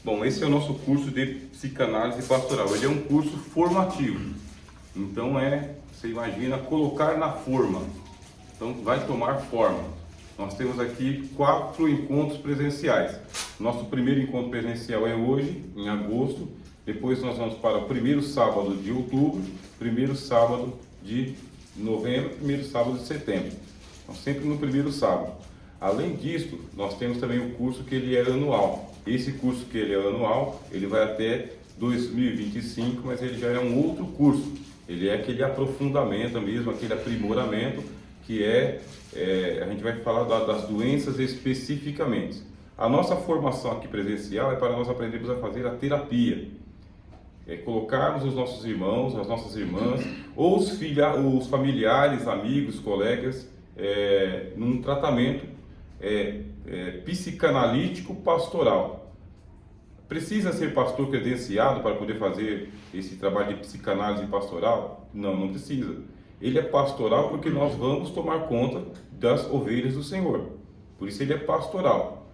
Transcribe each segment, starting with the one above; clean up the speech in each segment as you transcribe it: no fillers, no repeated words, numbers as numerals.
Bom, esse é o nosso curso de psicanálise pastoral. Ele é um curso formativo. Então você imagina colocar na forma. Então vai tomar forma. Nós temos aqui 4 encontros presenciais. Nosso primeiro encontro presencial é hoje, em agosto. Depois nós vamos para o primeiro sábado de outubro, primeiro sábado de novembro, primeiro sábado de setembro. Então sempre no primeiro sábado. Além disso, nós temos também o curso que ele é anual. Esse curso que ele é anual, ele vai até 2025, mas ele já é um outro curso. Ele é aquele aprofundamento mesmo, aquele aprimoramento que a gente vai falar das doenças especificamente. A nossa formação aqui presencial é para nós aprendermos a fazer a terapia. Colocarmos os nossos irmãos, as nossas irmãs, ou os familiares, amigos, colegas, num tratamento psicanalítico pastoral. Precisa ser pastor credenciado para poder fazer esse trabalho de psicanálise pastoral? Não, não precisa. Ele é pastoral porque nós vamos tomar conta das ovelhas do Senhor. Por isso ele é pastoral.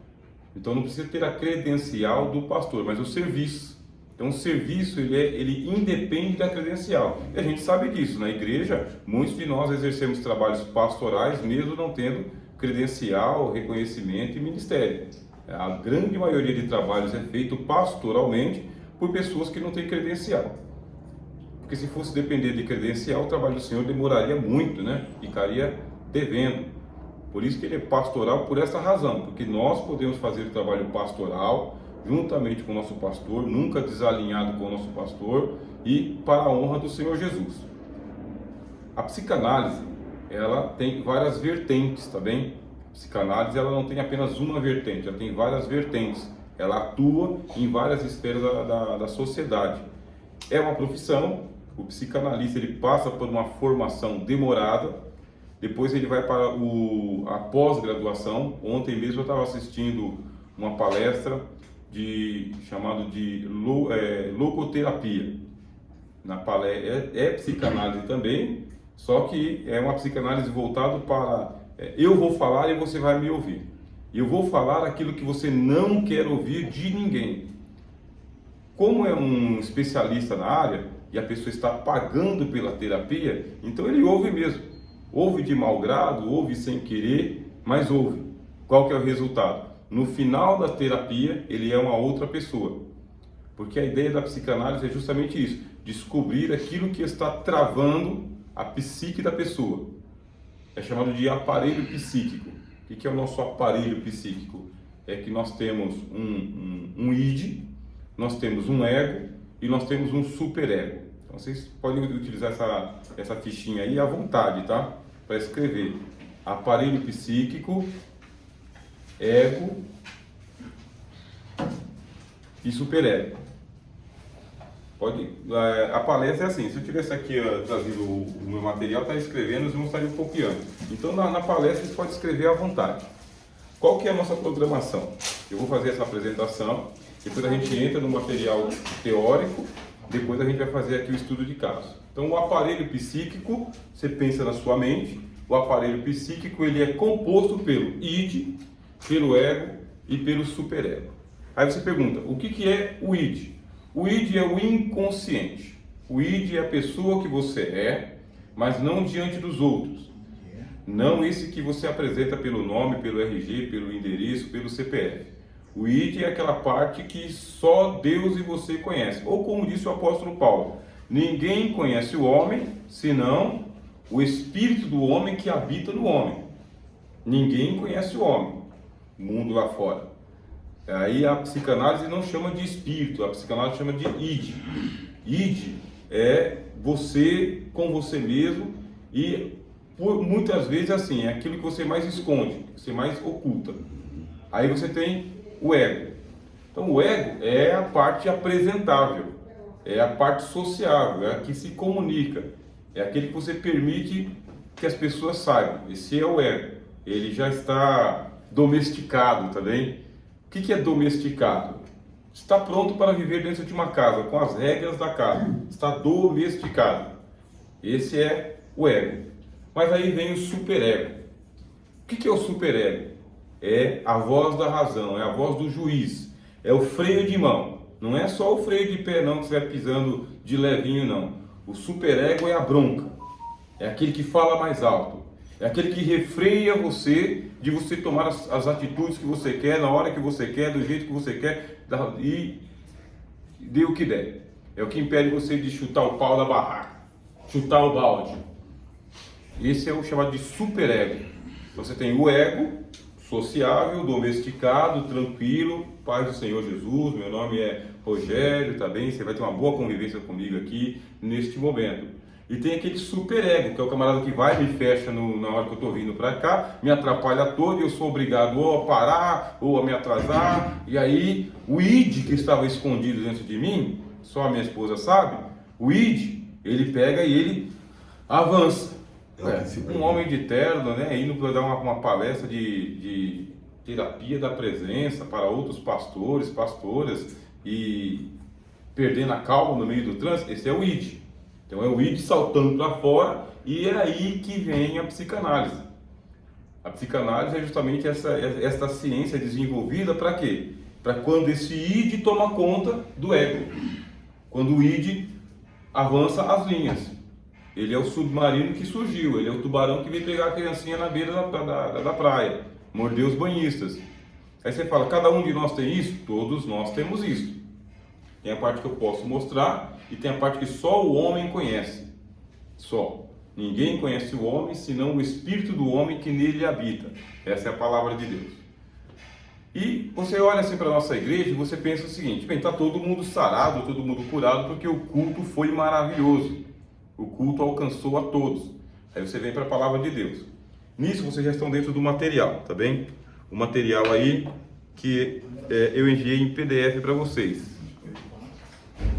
Então não precisa ter a credencial do pastor, mas o serviço. Então o serviço ele independe da credencial. E a gente sabe disso. Na igreja, muitos de nós exercemos trabalhos pastorais mesmo não tendo credencial, reconhecimento e ministério. A grande maioria de trabalhos é feito pastoralmente por pessoas que não têm credencial. Porque se fosse depender de credencial, o trabalho do Senhor demoraria muito, né? Ficaria devendo. Por isso que ele é pastoral por essa razão, porque nós podemos fazer o trabalho pastoral juntamente com o nosso pastor, nunca desalinhado com o nosso pastor e para a honra do Senhor Jesus. A psicanálise, ela tem várias vertentes, tá bem? A psicanálise, ela não tem apenas uma vertente, ela tem várias vertentes. Ela atua em várias esferas da sociedade. É uma profissão, o psicanalista ele passa por uma formação demorada, depois ele vai para a pós-graduação. Ontem mesmo eu estava assistindo uma palestra chamada de logoterapia. Na palestra é psicanálise também, só que é uma psicanálise voltada para eu vou falar e você vai me ouvir. Eu vou falar aquilo que você não quer ouvir de ninguém. Como é um especialista na área e a pessoa está pagando pela terapia, então ele ouve mesmo. Ouve de mau grado, ouve sem querer, mas ouve. Qual que é o resultado? No final da terapia, ele é uma outra pessoa. Porque a ideia da psicanálise é justamente isso, descobrir aquilo que está travando a psique da pessoa. É chamado de aparelho psíquico. O que é o nosso aparelho psíquico? É que nós temos um id, nós temos um ego e nós temos um superego. Então vocês podem utilizar essa fichinha aí à vontade, tá? Para escrever. Aparelho psíquico, ego e superego. A palestra é assim, se eu tivesse aqui trazido o meu material, está escrevendo, eles vão estar copiando. Então na palestra você pode escrever à vontade. Qual que é a nossa programação? Eu vou fazer essa apresentação, depois a gente entra no material teórico, depois a gente vai fazer aqui o estudo de caso. Então o aparelho psíquico, você pensa na sua mente, o aparelho psíquico ele é composto pelo id, pelo ego e pelo superego. Aí você pergunta, o que é o id? O id é o inconsciente. O id é a pessoa que você é, mas não diante dos outros. Não esse que você apresenta pelo nome, pelo RG, pelo endereço, pelo CPF. O id é aquela parte que só Deus e você conhecem. Ou como disse o apóstolo Paulo, ninguém conhece o homem, senão o espírito do homem que habita no homem. Ninguém conhece o homem, o mundo lá fora. Aí a psicanálise não chama de espírito, a psicanálise chama de id. Id é você com você mesmo e muitas vezes assim, é aquilo que você mais esconde, que você mais oculta. Aí você tem o ego. Então o ego é a parte apresentável, é a parte sociável, é a que se comunica, é aquele que você permite que as pessoas saibam. Esse é o ego. Ele já está domesticado, tá bem? O que é domesticado? Está pronto para viver dentro de uma casa, com as regras da casa. Está domesticado. Esse é o ego. Mas aí vem o superego. O que é o superego? É a voz da razão, é a voz do juiz. É o freio de mão. Não é só o freio de pé não, que você vai pisando de levinho não. O superego é a bronca. É aquele que fala mais alto. É aquele que refreia você de você tomar as atitudes que você quer, na hora que você quer, do jeito que você quer e dê o que der. É o que impede você de chutar o pau da barraca, chutar o balde. Esse é o chamado de superego. Você tem o ego sociável, domesticado, tranquilo, paz do Senhor Jesus, meu nome é Rogério, tá bem? Você vai ter uma boa convivência comigo aqui neste momento. E tem aquele superego, que é o camarada que vai e me fecha na hora que eu estou vindo para cá, me atrapalha todo e eu sou obrigado ou a parar ou a me atrasar. E aí o id que estava escondido dentro de mim, só a minha esposa sabe, o id, ele pega e ele avança. Um homem de terno, né, indo para dar uma palestra de terapia da presença para outros pastores, pastoras e perdendo a calma no meio do trânsito, esse é o id. Então é o id saltando para fora e é aí que vem a psicanálise. A psicanálise é justamente essa ciência desenvolvida para quê? Para quando esse id toma conta do ego. Quando o id avança as linhas. Ele é o submarino que surgiu, ele é o tubarão que veio pegar a criancinha na beira da praia, mordeu os banhistas. Aí você fala, cada um de nós tem isso? Todos nós temos isso. Tem a parte que eu posso mostrar e tem a parte que só o homem conhece. Só. Ninguém conhece o homem senão o espírito do homem que nele habita. Essa é a palavra de Deus. E você olha assim para a nossa igreja e você pensa o seguinte, bem, está todo mundo sarado, todo mundo curado porque o culto foi maravilhoso. O culto alcançou a todos. Aí você vem para a palavra de Deus. Nisso vocês já estão dentro do material, tá bem? O material aí que eu enviei em PDF para vocês.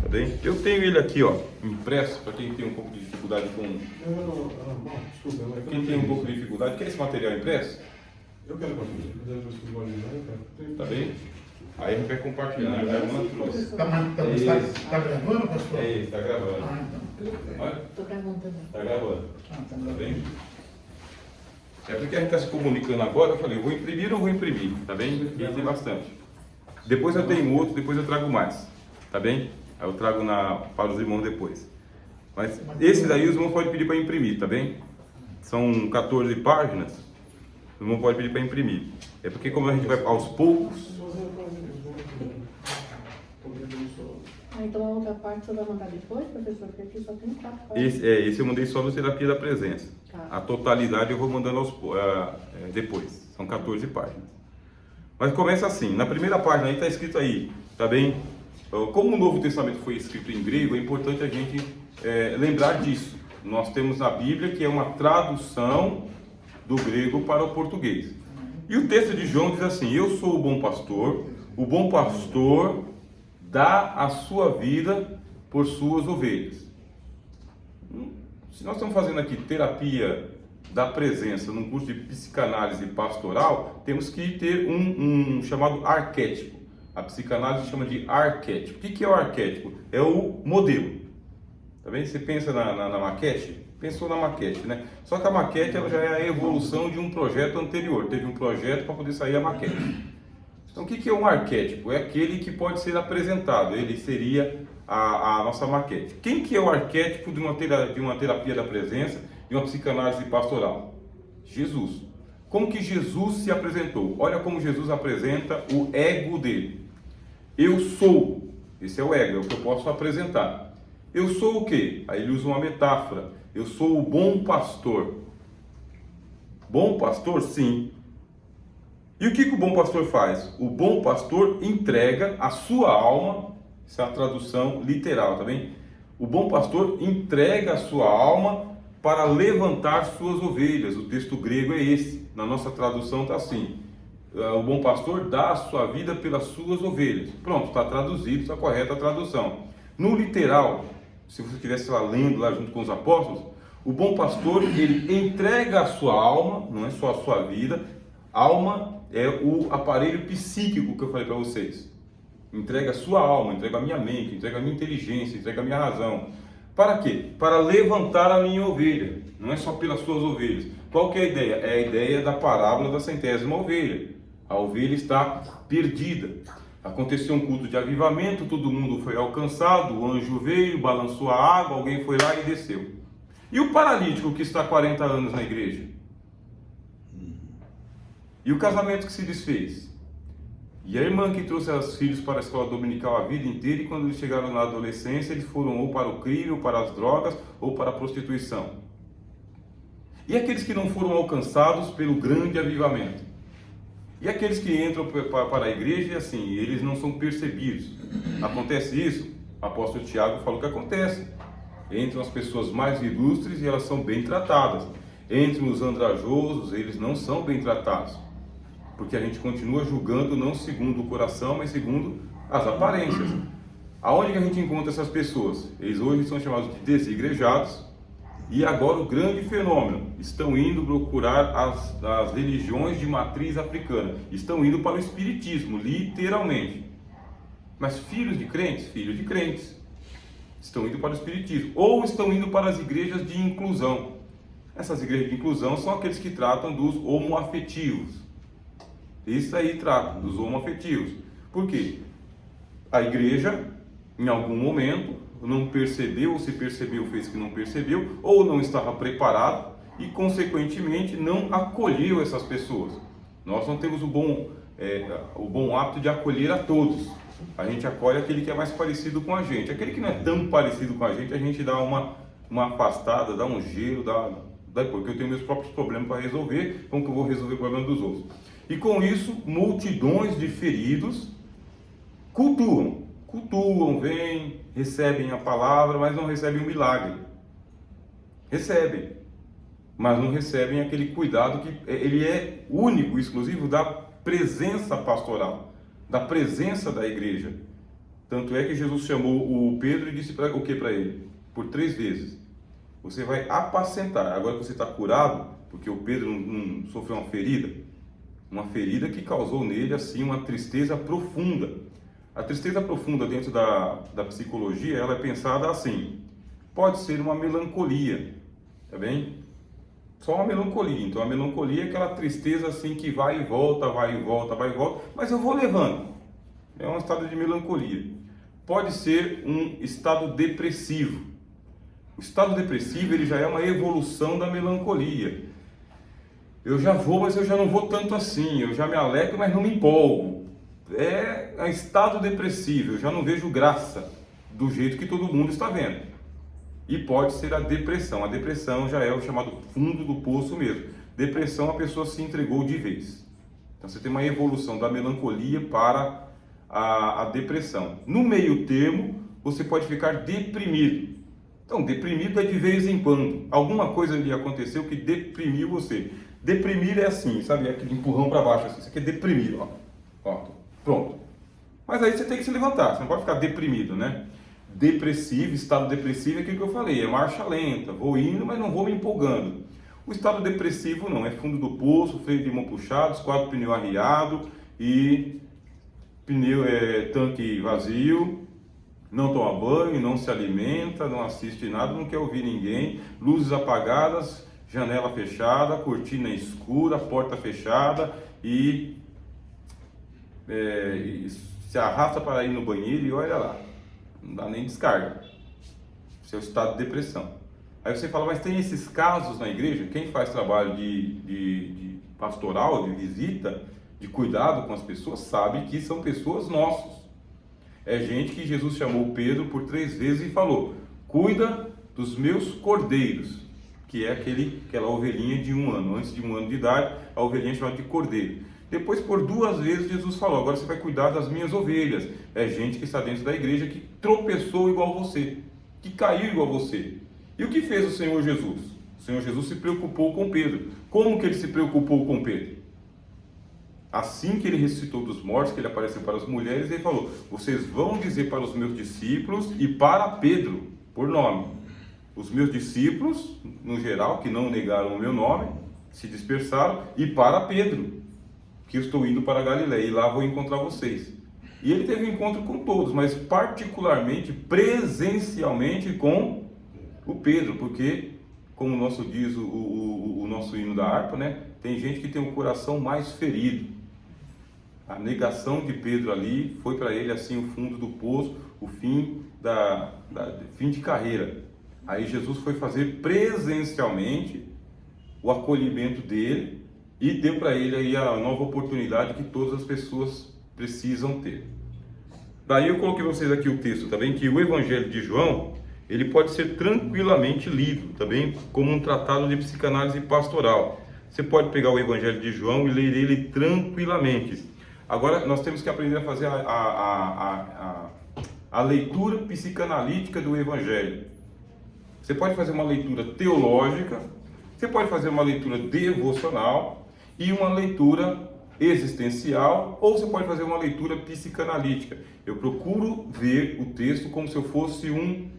Tá bem? Eu tenho ele aqui, ó, impresso, para quem tem um pouco de dificuldade com... Quem tem um pouco de dificuldade, quer esse material impresso? Eu quero compartilhar. Tá bem? Aí a gente vai compartilhar. Tá gravando, pastor? É isso, tá gravando. Olha. Estou gravando também. Tá gravando. Tá bem? É porque a gente está se comunicando agora, eu falei, vou imprimir ou não vou imprimir? Tá bem? E tem bastante. Depois eu tenho outro, depois eu trago mais. Tá bem? Aí eu trago para os irmãos depois. Mas esse daí os irmãos podem pedir para imprimir, tá bem? São 14 páginas. Os irmãos podem pedir para imprimir. É porque como a gente vai aos poucos... Então a outra parte você vai mandar depois, professor? Porque aqui só tem 4 páginas. Esse eu mandei só no Terapia da Presença. Tá. A totalidade eu vou mandando depois. São 14 páginas. Mas começa assim. Na primeira página aí está escrito aí, tá bem? Como o Novo Testamento foi escrito em grego, é importante a gente lembrar disso. Nós temos a Bíblia, que é uma tradução do grego para o português. E o texto de João diz assim, eu sou o bom pastor dá a sua vida por suas ovelhas. Se nós estamos fazendo aqui terapia da presença num curso de psicanálise pastoral, temos que ter um chamado arquétipo. A psicanálise chama de arquétipo. O que é o arquétipo? É o modelo. Tá bem? Você pensa na maquete? Pensou na maquete, né? Só que a maquete ela já é a evolução de um projeto anterior. Teve um projeto para poder sair a maquete. Então o que é um arquétipo? É aquele que pode ser apresentado. Ele seria a nossa maquete. Quem que é o arquétipo de uma terapia da presença, de uma psicanálise pastoral? Jesus. Como que Jesus se apresentou? Olha como Jesus apresenta o ego dele. Eu sou. Esse é o ego, é o que eu posso apresentar. Eu sou o quê? Aí ele usa uma metáfora. Eu sou o bom pastor. Bom pastor, sim. E o que o bom pastor faz? O bom pastor entrega a sua alma, essa é a tradução literal, tá bem? O bom pastor entrega a sua alma para levantar suas ovelhas. O texto grego é esse. Na nossa tradução está assim. O bom pastor dá a sua vida pelas suas ovelhas. Pronto, está traduzido, está correta a tradução. No literal, se você estivesse lá lendo lá junto com os apóstolos, o bom pastor, ele entrega a sua alma, não é só a sua vida. Alma é o aparelho psíquico que eu falei para vocês. Entrega a sua alma, entrega a minha mente, entrega a minha inteligência, entrega a minha razão. Para quê? Para levantar a minha ovelha. Não é só pelas suas ovelhas. Qual que é a ideia? É a ideia da parábola da centésima ovelha. A ovelha está perdida. Aconteceu um culto de avivamento, todo mundo foi alcançado, o anjo veio, balançou a água, alguém foi lá e desceu. E o paralítico que está há 40 anos na igreja? E o casamento que se desfez? E a irmã que trouxe os filhos para a escola dominical a vida inteira, e quando eles chegaram na adolescência, eles foram ou para o crime, ou para as drogas, ou para a prostituição. E aqueles que não foram alcançados pelo grande avivamento? E aqueles que entram para a igreja e assim, eles não são percebidos? Acontece isso? O apóstolo Tiago falou que acontece. Entram as pessoas mais ilustres e elas são bem tratadas. Entram os andrajosos, eles não são bem tratados. Porque a gente continua julgando não segundo o coração, mas segundo as aparências. Aonde que a gente encontra essas pessoas? Eles hoje são chamados de desigrejados. E agora o grande fenômeno, estão indo procurar as religiões de matriz africana, estão indo para o espiritismo, literalmente. Mas filhos de crentes estão indo para o espiritismo, ou estão indo para as igrejas de inclusão. Essas igrejas de inclusão são aqueles que tratam dos homoafetivos. Isso aí trata dos homoafetivos. Por quê? A igreja, em algum momento, não percebeu, ou se percebeu, fez que não percebeu, ou não estava preparado e, consequentemente, não acolheu essas pessoas. Nós não temos o bom hábito de acolher a todos. A gente acolhe aquele que é mais parecido com a gente. Aquele que não é tão parecido com a gente dá uma afastada, dá um gelo, porque eu tenho meus próprios problemas para resolver, como que eu vou resolver o problema dos outros? E com isso, multidões de feridos cultuam, vêm, recebem a palavra, mas não recebem o milagre. Recebem, mas não recebem aquele cuidado que ele é único, exclusivo da presença pastoral, da presença da igreja. Tanto é que Jesus chamou o Pedro e disse o que para ele? Por 3 vezes. Você vai apacentar. Agora que você está curado, porque o Pedro não sofreu uma ferida que causou nele assim uma tristeza profunda. A tristeza profunda dentro da psicologia, ela é pensada assim, pode ser uma melancolia, tá bem? Só uma melancolia. Então a melancolia é aquela tristeza assim que vai e volta, mas eu vou levando. É um estado de melancolia. Pode ser um estado depressivo. O estado depressivo, ele já é uma evolução da melancolia. Eu já vou, mas eu já não vou tanto assim. Eu já me alegro, mas não me empolgo. É um estado depressivo. Eu já não vejo graça do jeito que todo mundo está vendo. E pode ser a depressão. A depressão já é o chamado fundo do poço mesmo. Depressão, a pessoa se entregou de vez. Então você tem uma evolução da melancolia para a depressão. No meio termo, você pode ficar deprimido. Então, deprimido é de vez em quando. Alguma coisa lhe aconteceu que deprimiu você. Deprimir é assim, sabe? Aquele empurrão para baixo assim. Isso aqui é deprimir, ó. Pronto. Mas aí você tem que se levantar. Você não pode ficar deprimido, né? Depressivo, estado depressivo é aquilo que eu falei. É marcha lenta. Vou indo, mas não vou me empolgando. O estado depressivo não. É fundo do poço, freio de mão puxado, 4 pneus arriado e pneu tanque vazio. Não toma banho, não se alimenta, não assiste nada, não quer ouvir ninguém, luzes apagadas, janela fechada, cortina escura, porta fechada e se arrasta para ir no banheiro e olha lá, não dá nem descarga. Esse é o estado de depressão. Aí você fala, mas tem esses casos na igreja? Quem faz trabalho de pastoral, de visita, de cuidado com as pessoas, sabe que são pessoas nossas. É gente que Jesus chamou Pedro por 3 vezes e falou, cuida dos meus cordeiros, que é aquela ovelhinha de 1 ano. Antes de 1 ano de idade, a ovelhinha é chamada de cordeiro. Depois, por 2 vezes, Jesus falou, agora você vai cuidar das minhas ovelhas. É gente que está dentro da igreja que tropeçou igual você, que caiu igual você. E o que fez o Senhor Jesus? O Senhor Jesus se preocupou com Pedro. Como que ele se preocupou com Pedro? Assim que ele ressuscitou dos mortos, que ele apareceu para as mulheres, ele falou, vocês vão dizer para os meus discípulos e para Pedro, por nome. Os meus discípulos, no geral, que não negaram o meu nome, se dispersaram, e para Pedro, que eu estou indo para Galiléia, e lá vou encontrar vocês. E ele teve um encontro com todos, mas particularmente, presencialmente com o Pedro, porque, como o nosso diz o nosso hino da harpa, né, tem gente que tem o coração mais ferido. A negação de Pedro ali foi para ele assim o fundo do poço, o fim fim de carreira. Aí Jesus foi fazer presencialmente o acolhimento dele e deu para ele aí a nova oportunidade que todas as pessoas precisam ter. Daí eu coloquei para vocês aqui o texto também, que o Evangelho de João, ele pode ser tranquilamente lido também como um tratado de psicanálise pastoral. Você pode pegar o Evangelho de João e ler ele tranquilamente. Agora nós temos que aprender a fazer a leitura psicanalítica do Evangelho. Você pode fazer uma leitura teológica, você pode fazer uma leitura devocional e uma leitura existencial, ou você pode fazer uma leitura psicanalítica. Eu procuro ver o texto como se eu fosse um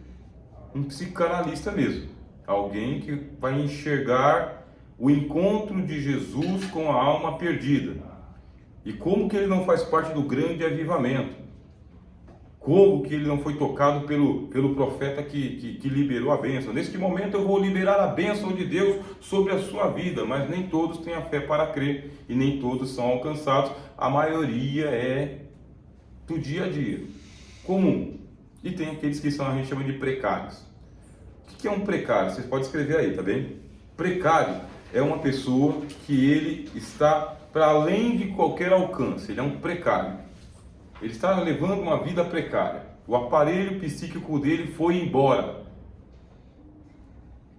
psicanalista mesmo, alguém que vai enxergar o encontro de Jesus com a alma perdida e como que ele não faz parte do grande avivamento, como que ele não foi tocado pelo profeta que liberou a bênção. Neste momento eu vou liberar a bênção de Deus sobre a sua vida, mas nem todos têm a fé para crer e nem todos são alcançados. A maioria é do dia a dia, comum. E tem aqueles que a gente chama de precários. O que é um precário? Vocês podem escrever aí, tá bem? Precário é uma pessoa que ele está para além de qualquer alcance, ele é um precário. Ele está levando uma vida precária. O aparelho psíquico dele foi embora.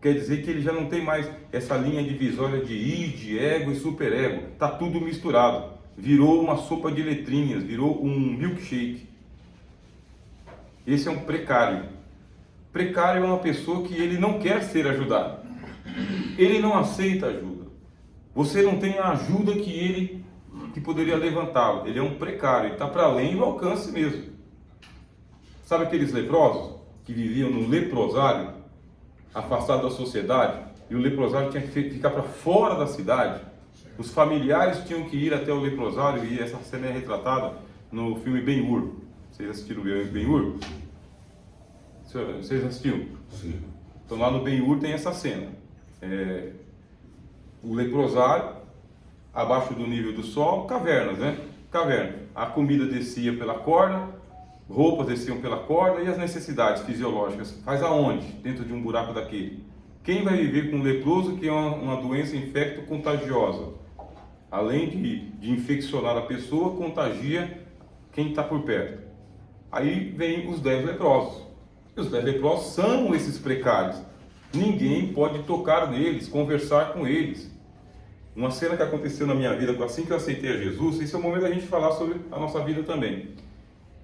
Quer dizer que ele já não tem mais essa linha divisória de id, ego e superego. Está tudo misturado. Virou uma sopa de letrinhas, virou um milkshake. Esse é um precário. Precário é uma pessoa que ele não quer ser ajudado. Ele não aceita ajuda. Você não tem a ajuda que poderia levantá-lo. Ele é um precário, ele está para além do alcance mesmo. Sabe aqueles leprosos que viviam no leprosário, afastado da sociedade, e o leprosário tinha que ficar para fora da cidade? Os familiares tinham que ir até o leprosário, e essa cena é retratada no filme Ben-Hur. Vocês assistiram Ben-Hur? Vocês assistiram? Sim. Então lá no Ben-Hur tem essa cena. O leprosário, abaixo do nível do sol, cavernas, né? Caverna. A comida descia pela corda, roupas desciam pela corda, e as necessidades fisiológicas faz aonde? Dentro de um buraco daquele. Quem vai viver com um leproso, que é uma doença infecto-contagiosa? Além de infeccionar a pessoa, contagia quem está por perto. Aí vem os 10 leprosos. E os 10 leprosos são esses precários. Ninguém pode tocar neles, conversar com eles. Uma cena que aconteceu na minha vida, assim que eu aceitei a Jesus, esse é o momento da gente falar sobre a nossa vida também.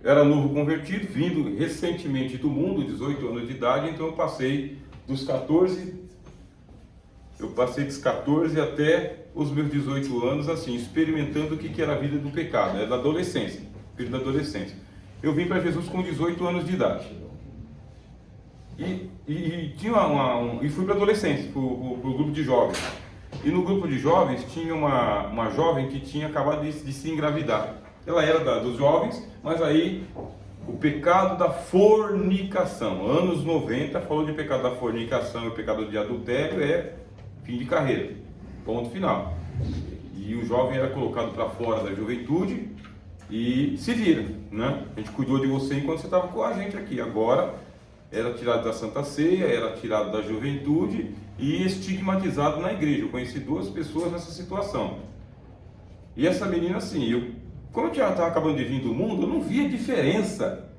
Eu era novo convertido, vindo recentemente do mundo, 18 anos de idade, então eu passei dos 14 até os meus 18 anos, assim, experimentando o que era a vida do pecado, da adolescência, período da adolescência. Eu vim para Jesus com 18 anos de idade. E fui para a adolescência, para o grupo de jovens. E no grupo de jovens tinha uma jovem que tinha acabado de se engravidar. Ela era dos jovens, mas aí o pecado da fornicação, anos 90, falou de pecado da fornicação e pecado de adultério, é fim de carreira, ponto final. E o jovem era colocado para fora da juventude e se vira, né? A gente cuidou de você enquanto você estava com a gente aqui, agora era tirado da Santa Ceia, era tirado da juventude e estigmatizado na igreja. Eu conheci 2 pessoas nessa situação. E essa menina, assim, como eu já estava acabando de vir do mundo, eu não via diferença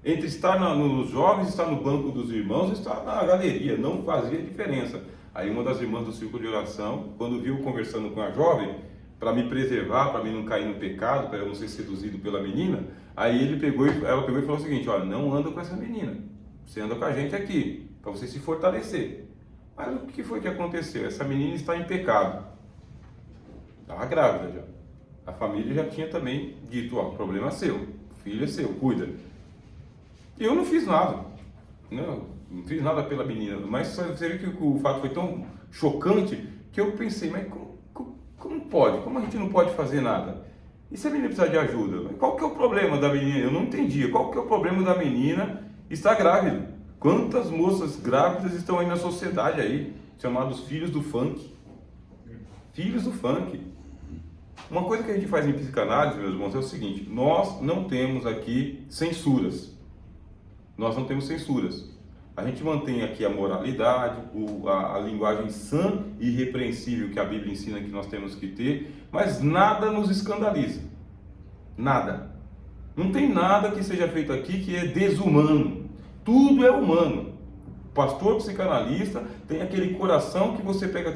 entre estar nos jovens, estar no banco dos irmãos e estar na galeria. Não fazia diferença. Aí uma das irmãs do círculo de oração, quando viu conversando com a jovem, para me preservar, para mim não cair no pecado, para eu não ser seduzido pela menina, aí ela pegou e falou o seguinte: olha, não anda com essa menina. Você anda com a gente aqui, para você se fortalecer. Mas o que foi que aconteceu? Essa menina está em pecado. Estava grávida já. A família já tinha também dito: ó, o problema é seu, o filho é seu, cuida. E eu não fiz nada. Não fiz nada pela menina. Mas você vê que o fato foi tão chocante que eu pensei: mas como pode? Como a gente não pode fazer nada? E se a menina precisar de ajuda? Qual que é o problema da menina? Eu não entendia. Qual que é o problema da menina estar grávida? Quantas moças grávidas estão aí na sociedade aí, chamados filhos do funk? Filhos do funk. Uma coisa que a gente faz em psicanálise, meus irmãos, é o seguinte: nós não temos aqui censuras. Nós não temos censuras. A gente mantém aqui a moralidade, a linguagem sã e irrepreensível que a Bíblia ensina que nós temos que ter, mas nada nos escandaliza. Nada. Não tem nada que seja feito aqui que é desumano. Tudo é humano. O pastor psicanalista tem aquele coração que você pega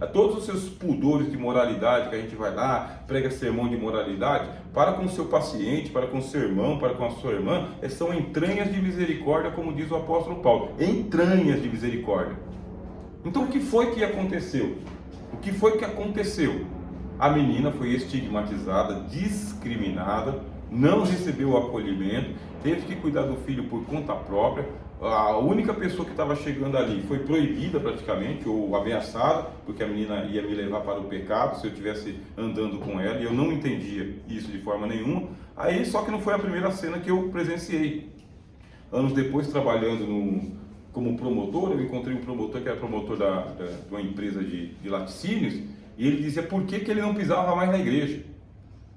todos os seus pudores de moralidade, que a gente vai lá, prega sermão de moralidade, para com o seu paciente, para com o seu irmão, para com a sua irmã, são entranhas de misericórdia, como diz o apóstolo Paulo, entranhas de misericórdia. Então o que foi que aconteceu? O que foi que aconteceu? A menina foi estigmatizada, discriminada, não recebeu o acolhimento, teve que cuidar do filho por conta própria. A única pessoa que estava chegando ali foi proibida praticamente, ou ameaçada, porque a menina ia me levar para o pecado se eu estivesse andando com ela, e eu não entendia isso de forma nenhuma. Aí, só que não foi a primeira cena que eu presenciei. Anos depois, trabalhando como promotor, eu encontrei um promotor que era promotor de uma empresa de laticínios, e ele dizia por que ele não pisava mais na igreja.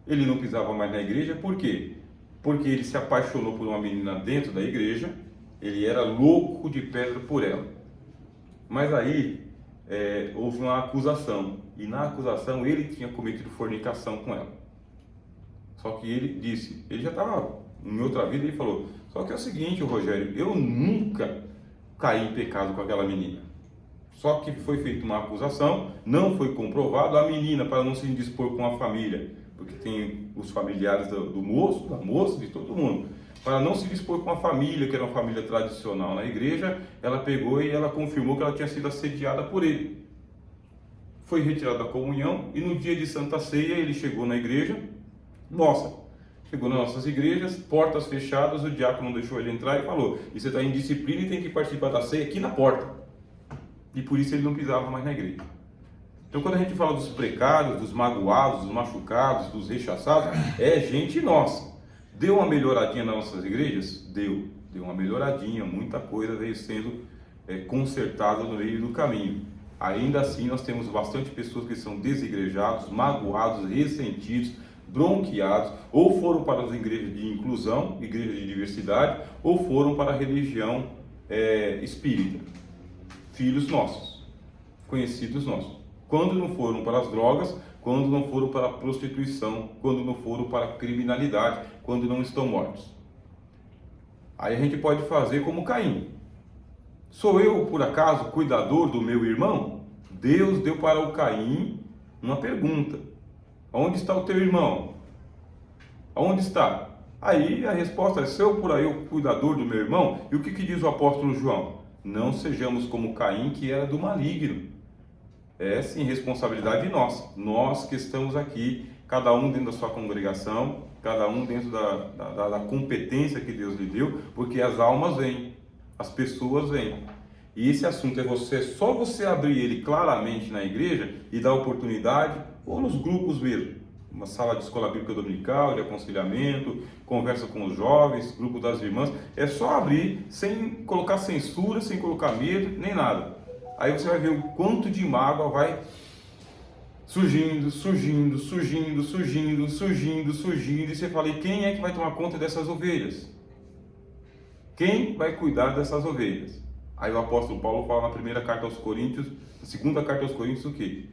Ele não pisava mais na igreja por quê? Porque ele se apaixonou por uma menina dentro da igreja, ele era louco de pedra por ela. Mas aí houve uma acusação, e na acusação ele tinha cometido fornicação com ela. Só que ele disse, ele já estava em outra vida, ele falou, só que é o seguinte, Rogério, eu nunca caí em pecado com aquela menina. Só que foi feita uma acusação, não foi comprovado, a menina, para não se indispor com a família, porque tem os familiares do moço, da moça, de todo mundo, para não se dispor com a família, que era uma família tradicional na igreja, ela pegou e ela confirmou que ela tinha sido assediada por ele. Foi retirada da comunhão e no dia de Santa Ceia ele chegou na igreja, chegou nas nossas igrejas, portas fechadas, o diácono não deixou ele entrar e falou, e você está em disciplina e tem que participar da ceia aqui na porta. E por isso ele não pisava mais na igreja. Então quando a gente fala dos precários, dos magoados, dos machucados, dos rechaçados, é gente nossa. Deu uma melhoradinha nas nossas igrejas? Deu uma melhoradinha, muita coisa veio sendo consertada no meio do caminho. Ainda assim nós temos bastante pessoas que são desigrejados, magoados, ressentidos, bronqueados, ou foram para as igrejas de inclusão, igrejas de diversidade, ou foram para a religião espírita. Filhos nossos, conhecidos nossos. Quando não foram para as drogas, quando não foram para a prostituição, quando não foram para a criminalidade, quando não estão mortos. Aí a gente pode fazer como Caim. Sou eu, por acaso, cuidador do meu irmão? Deus deu para o Caim uma pergunta. Onde está o teu irmão? Onde está? Aí a resposta é, sou eu por aí o cuidador do meu irmão? E o que diz o apóstolo João? Não sejamos como Caim, que era do maligno. É sim responsabilidade nossa. Nós que estamos aqui, cada um dentro da sua congregação, cada um dentro da competência que Deus lhe deu, porque as almas vêm, as pessoas vêm. E esse assunto só você abrir ele claramente na igreja e dar oportunidade, ou nos grupos mesmo, uma sala de escola bíblica dominical, de aconselhamento, conversa com os jovens, grupo das irmãs, é só abrir, sem colocar censura, sem colocar medo, nem nada. Aí você vai ver o quanto de mágoa vai surgindo, e você fala, e quem é que vai tomar conta dessas ovelhas? Quem vai cuidar dessas ovelhas? Aí o apóstolo Paulo fala na primeira carta aos Coríntios, na segunda carta aos Coríntios, o quê?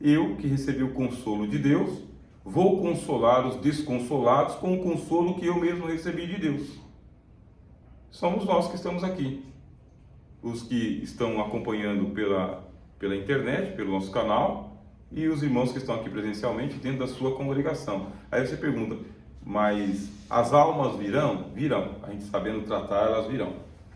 Eu que recebi o consolo de Deus, vou consolar os desconsolados com o consolo que eu mesmo recebi de Deus. Somos nós que estamos aqui. Os que estão acompanhando pela internet, pelo nosso canal, e os irmãos que estão aqui presencialmente dentro da sua congregação. Aí você pergunta, mas as almas virão? Virão. A gente sabendo tratar, elas virão.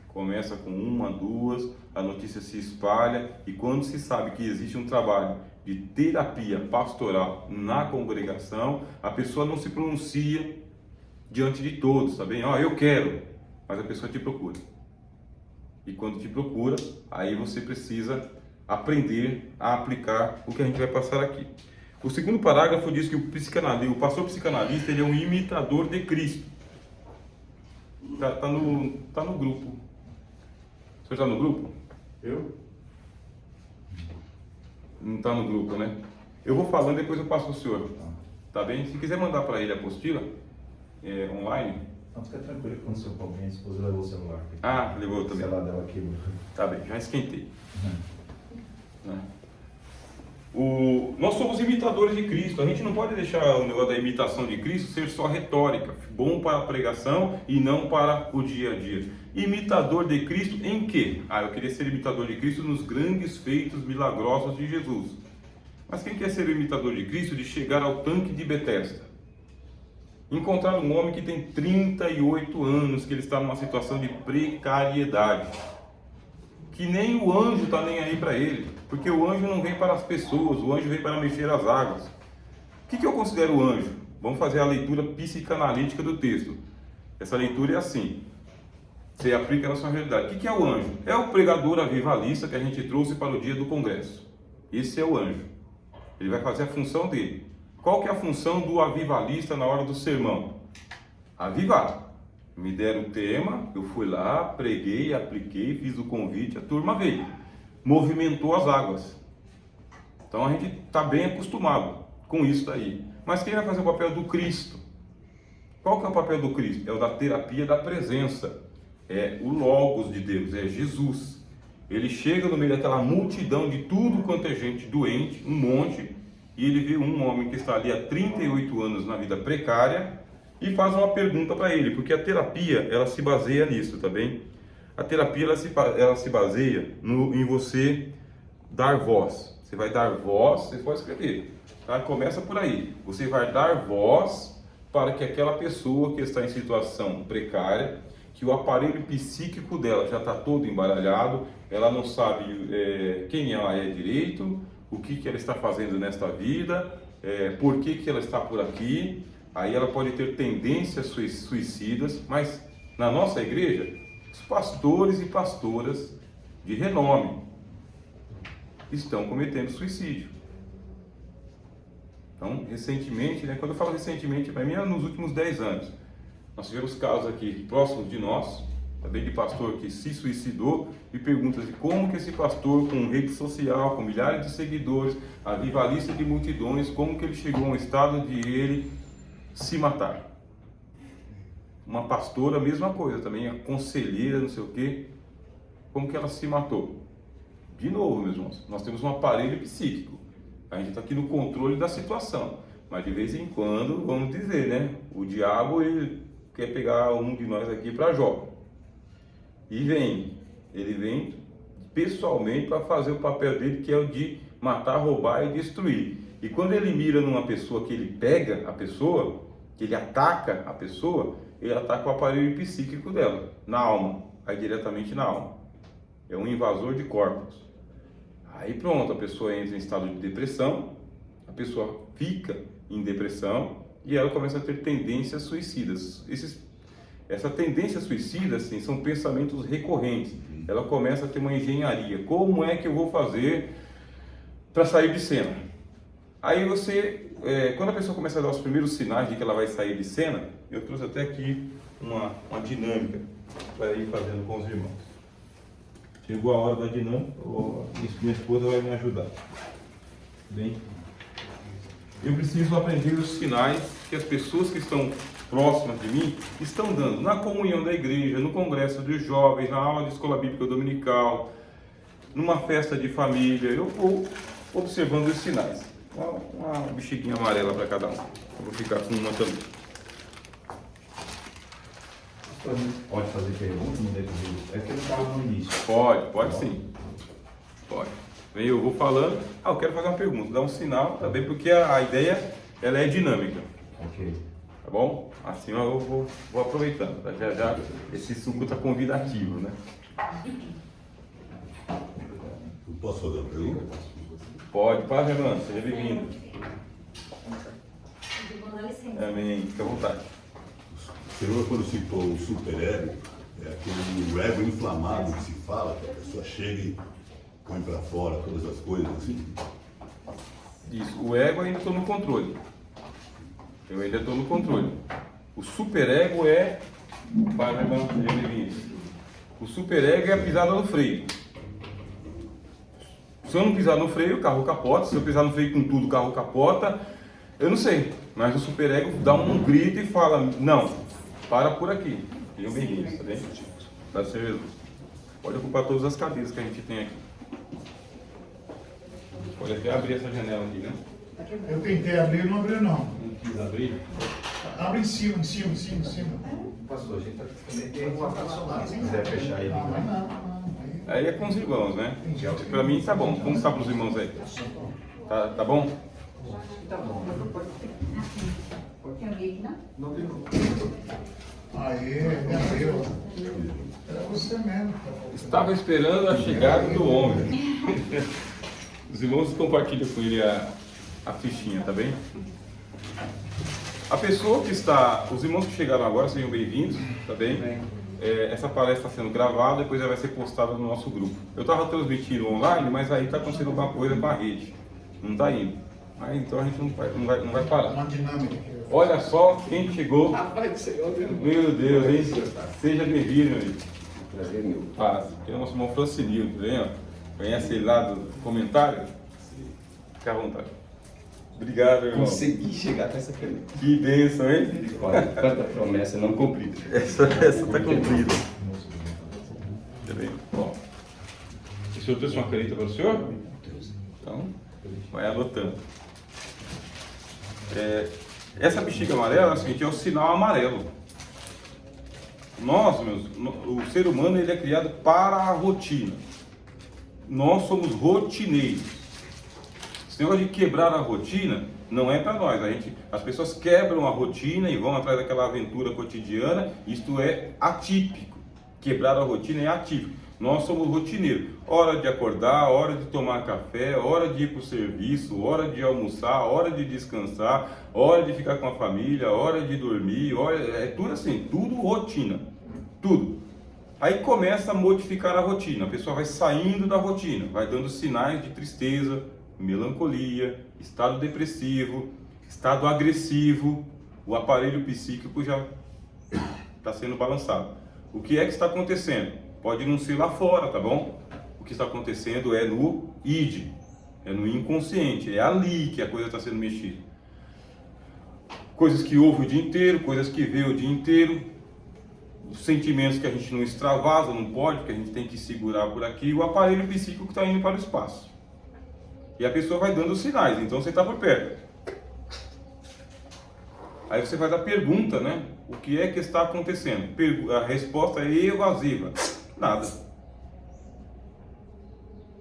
Começa com uma, duas, a notícia se espalha, e quando se sabe que existe um trabalho de terapia pastoral na congregação, a pessoa não se pronuncia diante de todos, tá bem? Eu quero, mas a pessoa te procura. E quando te procura, aí você precisa aprender a aplicar o que a gente vai passar aqui. O segundo parágrafo diz que o pastor psicanalista ele é um imitador de Cristo. Tá no grupo. O senhor está no grupo? Eu? Não está no grupo, né? Eu vou falando, depois eu passo para o senhor. Tá bem? Se quiser mandar para ele a apostila, online. Não, fica tranquilo que aconteceu com alguém, a esposa levou o celular. Ah, levou também. O celular dela quebrou. Tá bem, já esquentei. Né? Nós somos imitadores de Cristo. A gente não pode deixar o negócio da imitação de Cristo ser só retórica, bom para a pregação e não para o dia a dia. Imitador de Cristo em quê? Eu queria ser imitador de Cristo nos grandes feitos milagrosos de Jesus. Mas quem quer ser o imitador de Cristo de chegar ao tanque de Betesda? Encontrar um homem que tem 38 anos, que ele está numa situação de precariedade, que nem o anjo está nem aí para ele, porque o anjo não vem para as pessoas, o anjo vem para mexer as águas. O que eu considero o anjo? Vamos fazer a leitura psicanalítica do texto. Essa leitura é assim, você aplica na sua realidade. O que é o anjo? É o pregador avivalista que a gente trouxe para o dia do congresso. Esse é o anjo. Ele vai fazer a função dele. Qual que é a função do avivalista na hora do sermão? Avivar. Me deram o tema, eu fui lá, preguei, apliquei, fiz o convite, a turma veio. Movimentou as águas. Então a gente está bem acostumado com isso daí. Mas quem vai fazer o papel do Cristo? Qual que é o papel do Cristo? É o da terapia da presença. É o Logos de Deus, é Jesus. Ele chega no meio daquela multidão de tudo quanto é gente doente, um monte, e ele vê um homem que está ali há 38 anos na vida precária e faz uma pergunta para ele, porque a terapia, ela se baseia nisso, tá bem? A terapia, ela se baseia em você dar voz. Você vai dar voz, você pode escrever, tá? Começa por aí. Você vai dar voz para que aquela pessoa que está em situação precária, que o aparelho psíquico dela já está todo embaralhado, ela não sabe quem ela é direito, o que ela está fazendo nesta vida, por que ela está por aqui. Aí ela pode ter tendências suicidas, mas na nossa igreja, os pastores e pastoras de renome estão cometendo suicídio. Então, recentemente, quando eu falo recentemente, para mim é nos últimos 10 anos, nós tivemos casos aqui próximos de nós, também de pastor que se suicidou, e perguntas de como que esse pastor, com rede social, com milhares de seguidores, avivalista de multidões, como que ele chegou a um estado de ele se matar. Uma pastora, a mesma coisa também, a conselheira, não sei o que, como que ela se matou? De novo, meus irmãos, nós temos um aparelho psíquico, a gente está aqui no controle da situação, mas de vez em quando, vamos dizer, né, o diabo ele quer pegar um de nós aqui para Jó, e ele vem pessoalmente para fazer o papel dele, que é o de matar, roubar e destruir. E quando ele mira numa pessoa, que ele pega a pessoa, que ele ataca a pessoa, ele ataca o aparelho psíquico dela, na alma, aí diretamente na alma. É um invasor de corpos. Aí pronto, a pessoa entra em estado de depressão, a pessoa fica em depressão e ela começa a ter tendências suicidas. Essa tendência suicida, assim, são pensamentos recorrentes. Ela começa a ter uma engenharia. Como é que eu vou fazer para sair de cena? Aí quando a pessoa começa a dar os primeiros sinais de que ela vai sair de cena, eu trouxe até aqui uma dinâmica para ir fazendo com os irmãos. Chegou a hora da dinâmica, minha esposa vai me ajudar. Bem, eu preciso aprender os sinais que as pessoas que estão próximas de mim estão dando na comunhão da igreja, no congresso dos jovens, na aula de escola bíblica dominical, numa festa de família. Eu vou observando os sinais. Uma bexiguinha amarela para cada um. Eu vou ficar com uma também. Pode fazer pergunta no decorrer? É que ele estava no início. Pode sim. Pode. Bem, eu vou falando. Eu quero fazer uma pergunta. Dá um sinal, tá bem? Porque a ideia ela é dinâmica. Ok. Tá bom? Assim eu vou aproveitando. Tá? Já esse suco está convidativo, né? Eu posso fazer uma pergunta? Pode, Renan, seja bem-vindo. Amém, fica à vontade. Você lembra quando citou o superego? É aquele ego inflamado que se fala, que a pessoa chega e põe para fora todas as coisas assim? Isso, o ego ainda estou no controle. Eu ainda estou no controle. O superego é... Renan, seja bem-vindo. O superego é a pisada no freio. Se eu não pisar no freio, o carro capota. Se eu pisar no freio com tudo, o carro capota. Eu não sei, mas o superego dá um grito e fala, não, para por aqui. Sejam bem-vindos, tá bem? Você pode ocupar todas as cadeiras que a gente tem aqui. Pode até abrir essa janela aqui, né? Eu tentei abrir, não abriu não. Não quis abrir. Abre em cima. Pastor, a gente também tem um ar-condicionado, se quiser fechar aí. Não. Aí é com os irmãos, né? Pra mim tá bom. Como está pros irmãos aí? Tá bom? Tá bom. Tem alguém aqui, não? Não tem. Aê, ele abriu. Era você mesmo. Estava esperando a chegada do homem. Os irmãos compartilham com ele a fichinha, tá bem? A pessoa que está... Os irmãos que chegaram agora, sejam bem-vindos, tá bem? Essa palestra está sendo gravada, depois ela vai ser postada no nosso grupo. Eu estava transmitindo online, mas aí está acontecendo alguma coisa com a rede. Não está indo. Aí, então a gente não vai parar. Uma dinâmica aqui. Olha só quem chegou. Rapaz do Senhor, Meu Deus, hein? Seja bem-vindo, meu amigo. prazer meu. Paz. Aqui é o nosso irmão Francinildo, tá vendo? Conhece ele lá do comentário? Fica à vontade. Obrigado, irmão. Consegui chegar até essa caneta. Que bênção, hein? Olha, quanta promessa não cumprida. Essa tá cumprida. Tá bem? Bom. O senhor trouxe uma caneta para o senhor? Então, vai anotando. Essa bexiga amarela é o seguinte, é o sinal amarelo. O ser humano ele é criado para a rotina. Nós somos rotineiros. Esse negócio de quebrar a rotina não é para nós. As pessoas quebram a rotina e vão atrás daquela aventura cotidiana. Isto é atípico. Quebrar a rotina é atípico. Nós somos rotineiros. Hora de acordar, hora de tomar café, hora de ir para o serviço, hora de almoçar, hora de descansar, hora de ficar com a família, hora de dormir. É tudo assim, tudo rotina. Tudo. Aí começa a modificar a rotina. A pessoa vai saindo da rotina, vai dando sinais de tristeza, melancolia, estado depressivo, estado agressivo. O aparelho psíquico já está sendo balançado. O que é que está acontecendo? Pode não ser lá fora, tá bom? O que está acontecendo é no id, é no inconsciente, é ali que a coisa está sendo mexida. Coisas que ouve o dia inteiro, coisas que vê o dia inteiro, sentimentos que a gente não extravasa, não pode, porque a gente tem que segurar por aqui, e o aparelho psíquico está indo para o espaço. E a pessoa vai dando sinais, então você está por perto. Aí você faz a pergunta, né? O que é que está acontecendo? A resposta é evasiva. Nada.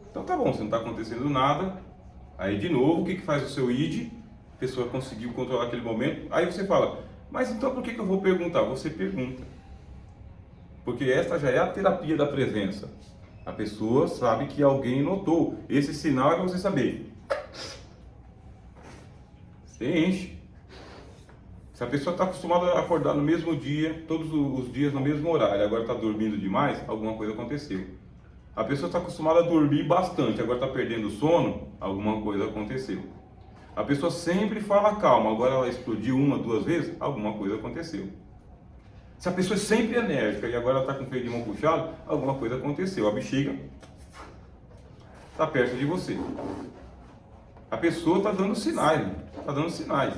Então tá bom, se não está acontecendo nada, aí de novo, o que faz o seu id? A pessoa conseguiu controlar aquele momento, aí você fala, mas então por que eu vou perguntar? Você pergunta. Porque esta já é a terapia da presença. A pessoa sabe que alguém notou. Esse sinal é para você saber. Você enche. Se a pessoa está acostumada a acordar no mesmo dia, todos os dias no mesmo horário, agora está dormindo demais, alguma coisa aconteceu. A pessoa está acostumada a dormir bastante, agora está perdendo o sono, alguma coisa aconteceu. A pessoa sempre fala calma, agora ela explodiu uma, duas vezes, alguma coisa aconteceu. Se a pessoa é sempre enérgica e agora está com o freio de mão puxado, alguma coisa aconteceu. A bexiga está perto de você. A pessoa está dando sinais, está dando sinais.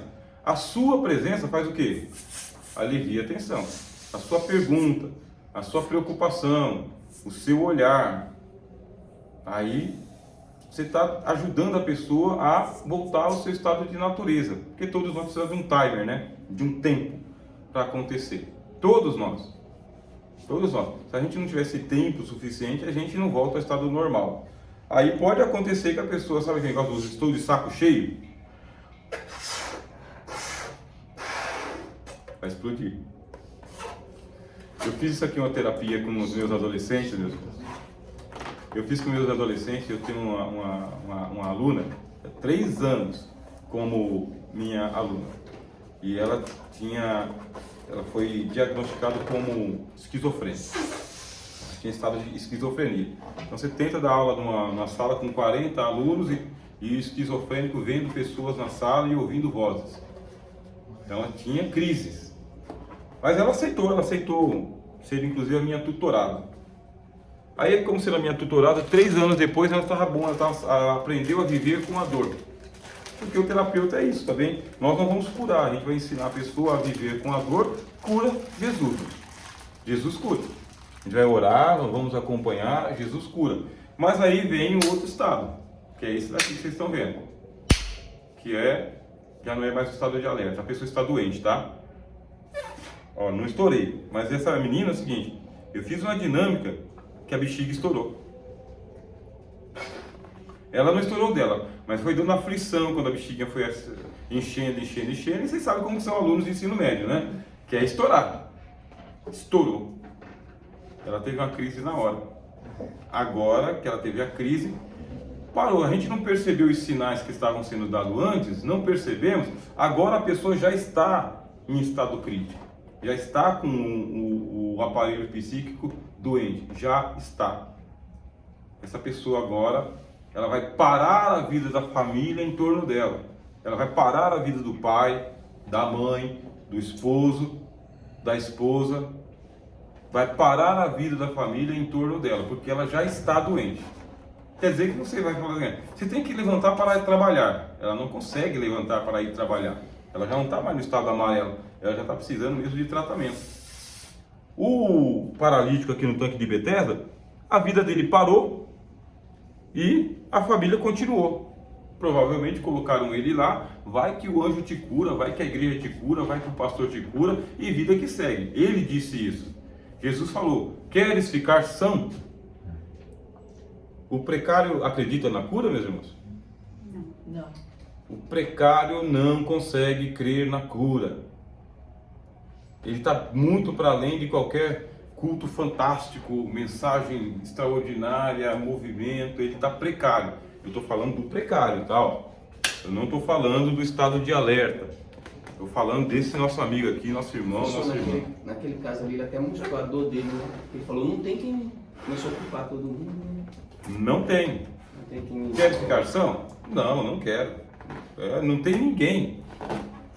A sua presença faz o quê? Alivia a tensão. A sua pergunta, a sua preocupação, o seu olhar. Aí você está ajudando a pessoa a voltar ao seu estado de natureza. Porque todos nós precisamos de um timer, né? De um tempo para acontecer. Todos nós. Todos nós. Se a gente não tivesse tempo suficiente, a gente não volta ao estado normal. Aí pode acontecer que a pessoa, sabe aquele negócio do estou de saco cheio? Vai explodir. Eu fiz isso aqui uma terapia com os meus adolescentes, meus irmãos. Eu fiz com meus adolescentes, eu tenho uma aluna, há 3 anos, como minha aluna. E ela foi diagnosticada como esquizofrênica. Tinha estado de esquizofrenia. Então você tenta dar aula numa sala com 40 alunos e o esquizofrênico vendo pessoas na sala e ouvindo vozes. Então ela tinha crises. Mas ela aceitou ser inclusive a minha tutorada. Aí, como sendo a minha tutorada, 3 anos depois ela estava bom, ela aprendeu a viver com a dor. Porque o terapeuta é isso, tá bem? Nós não vamos curar, a gente vai ensinar a pessoa a viver com a dor, cura Jesus. Jesus cura. A gente vai orar, nós vamos acompanhar, Jesus cura. Mas aí vem o outro estado, que é esse daqui que vocês estão vendo. Que já não é mais o estado de alerta, a pessoa está doente, tá? Ó, não estourei, mas essa menina é o seguinte, eu fiz uma dinâmica que a bexiga estourou. Ela não estourou dela, mas foi dando aflição quando a bexiga foi enchendo, e vocês sabem como são alunos de ensino médio, né? Que é estourar. Estourou. Ela teve uma crise na hora. Agora que ela teve a crise, parou. A gente não percebeu os sinais que estavam sendo dados antes, não percebemos. Agora a pessoa já está em estado crítico. Já está com o aparelho psíquico doente. Já está. Essa pessoa agora, ela vai parar a vida da família em torno dela. Ela vai parar a vida do pai, da mãe, do esposo, da esposa. Vai parar a vida da família em torno dela, porque ela já está doente. Quer dizer que você vai falar assim, você tem que levantar para ir trabalhar. Ela não consegue levantar para ir trabalhar. Ela já não está mais no estado amarelo. Ela já está precisando mesmo de tratamento. O paralítico aqui no tanque de Betesda, a vida dele parou e a família continuou. Provavelmente colocaram ele lá, vai que o anjo te cura, vai que a igreja te cura, vai que o pastor te cura e vida que segue. Ele disse isso. Jesus falou, queres ficar são? O precário acredita na cura, meus irmãos? Não. O precário não consegue crer na cura. Ele está muito para além de qualquer culto fantástico, mensagem extraordinária, movimento. Ele está precário. Eu estou falando do precário, tá? Eu não estou falando do estado de alerta. Estou falando desse nosso amigo aqui, nosso irmão, nosso irmão. Naquele caso ali, ele até mostrou a dor dele, né? Ele falou, não tem quem começou a ocupar todo mundo. Não tem. Não tem quem... Quer explicação? Não, não quero. Não tem ninguém.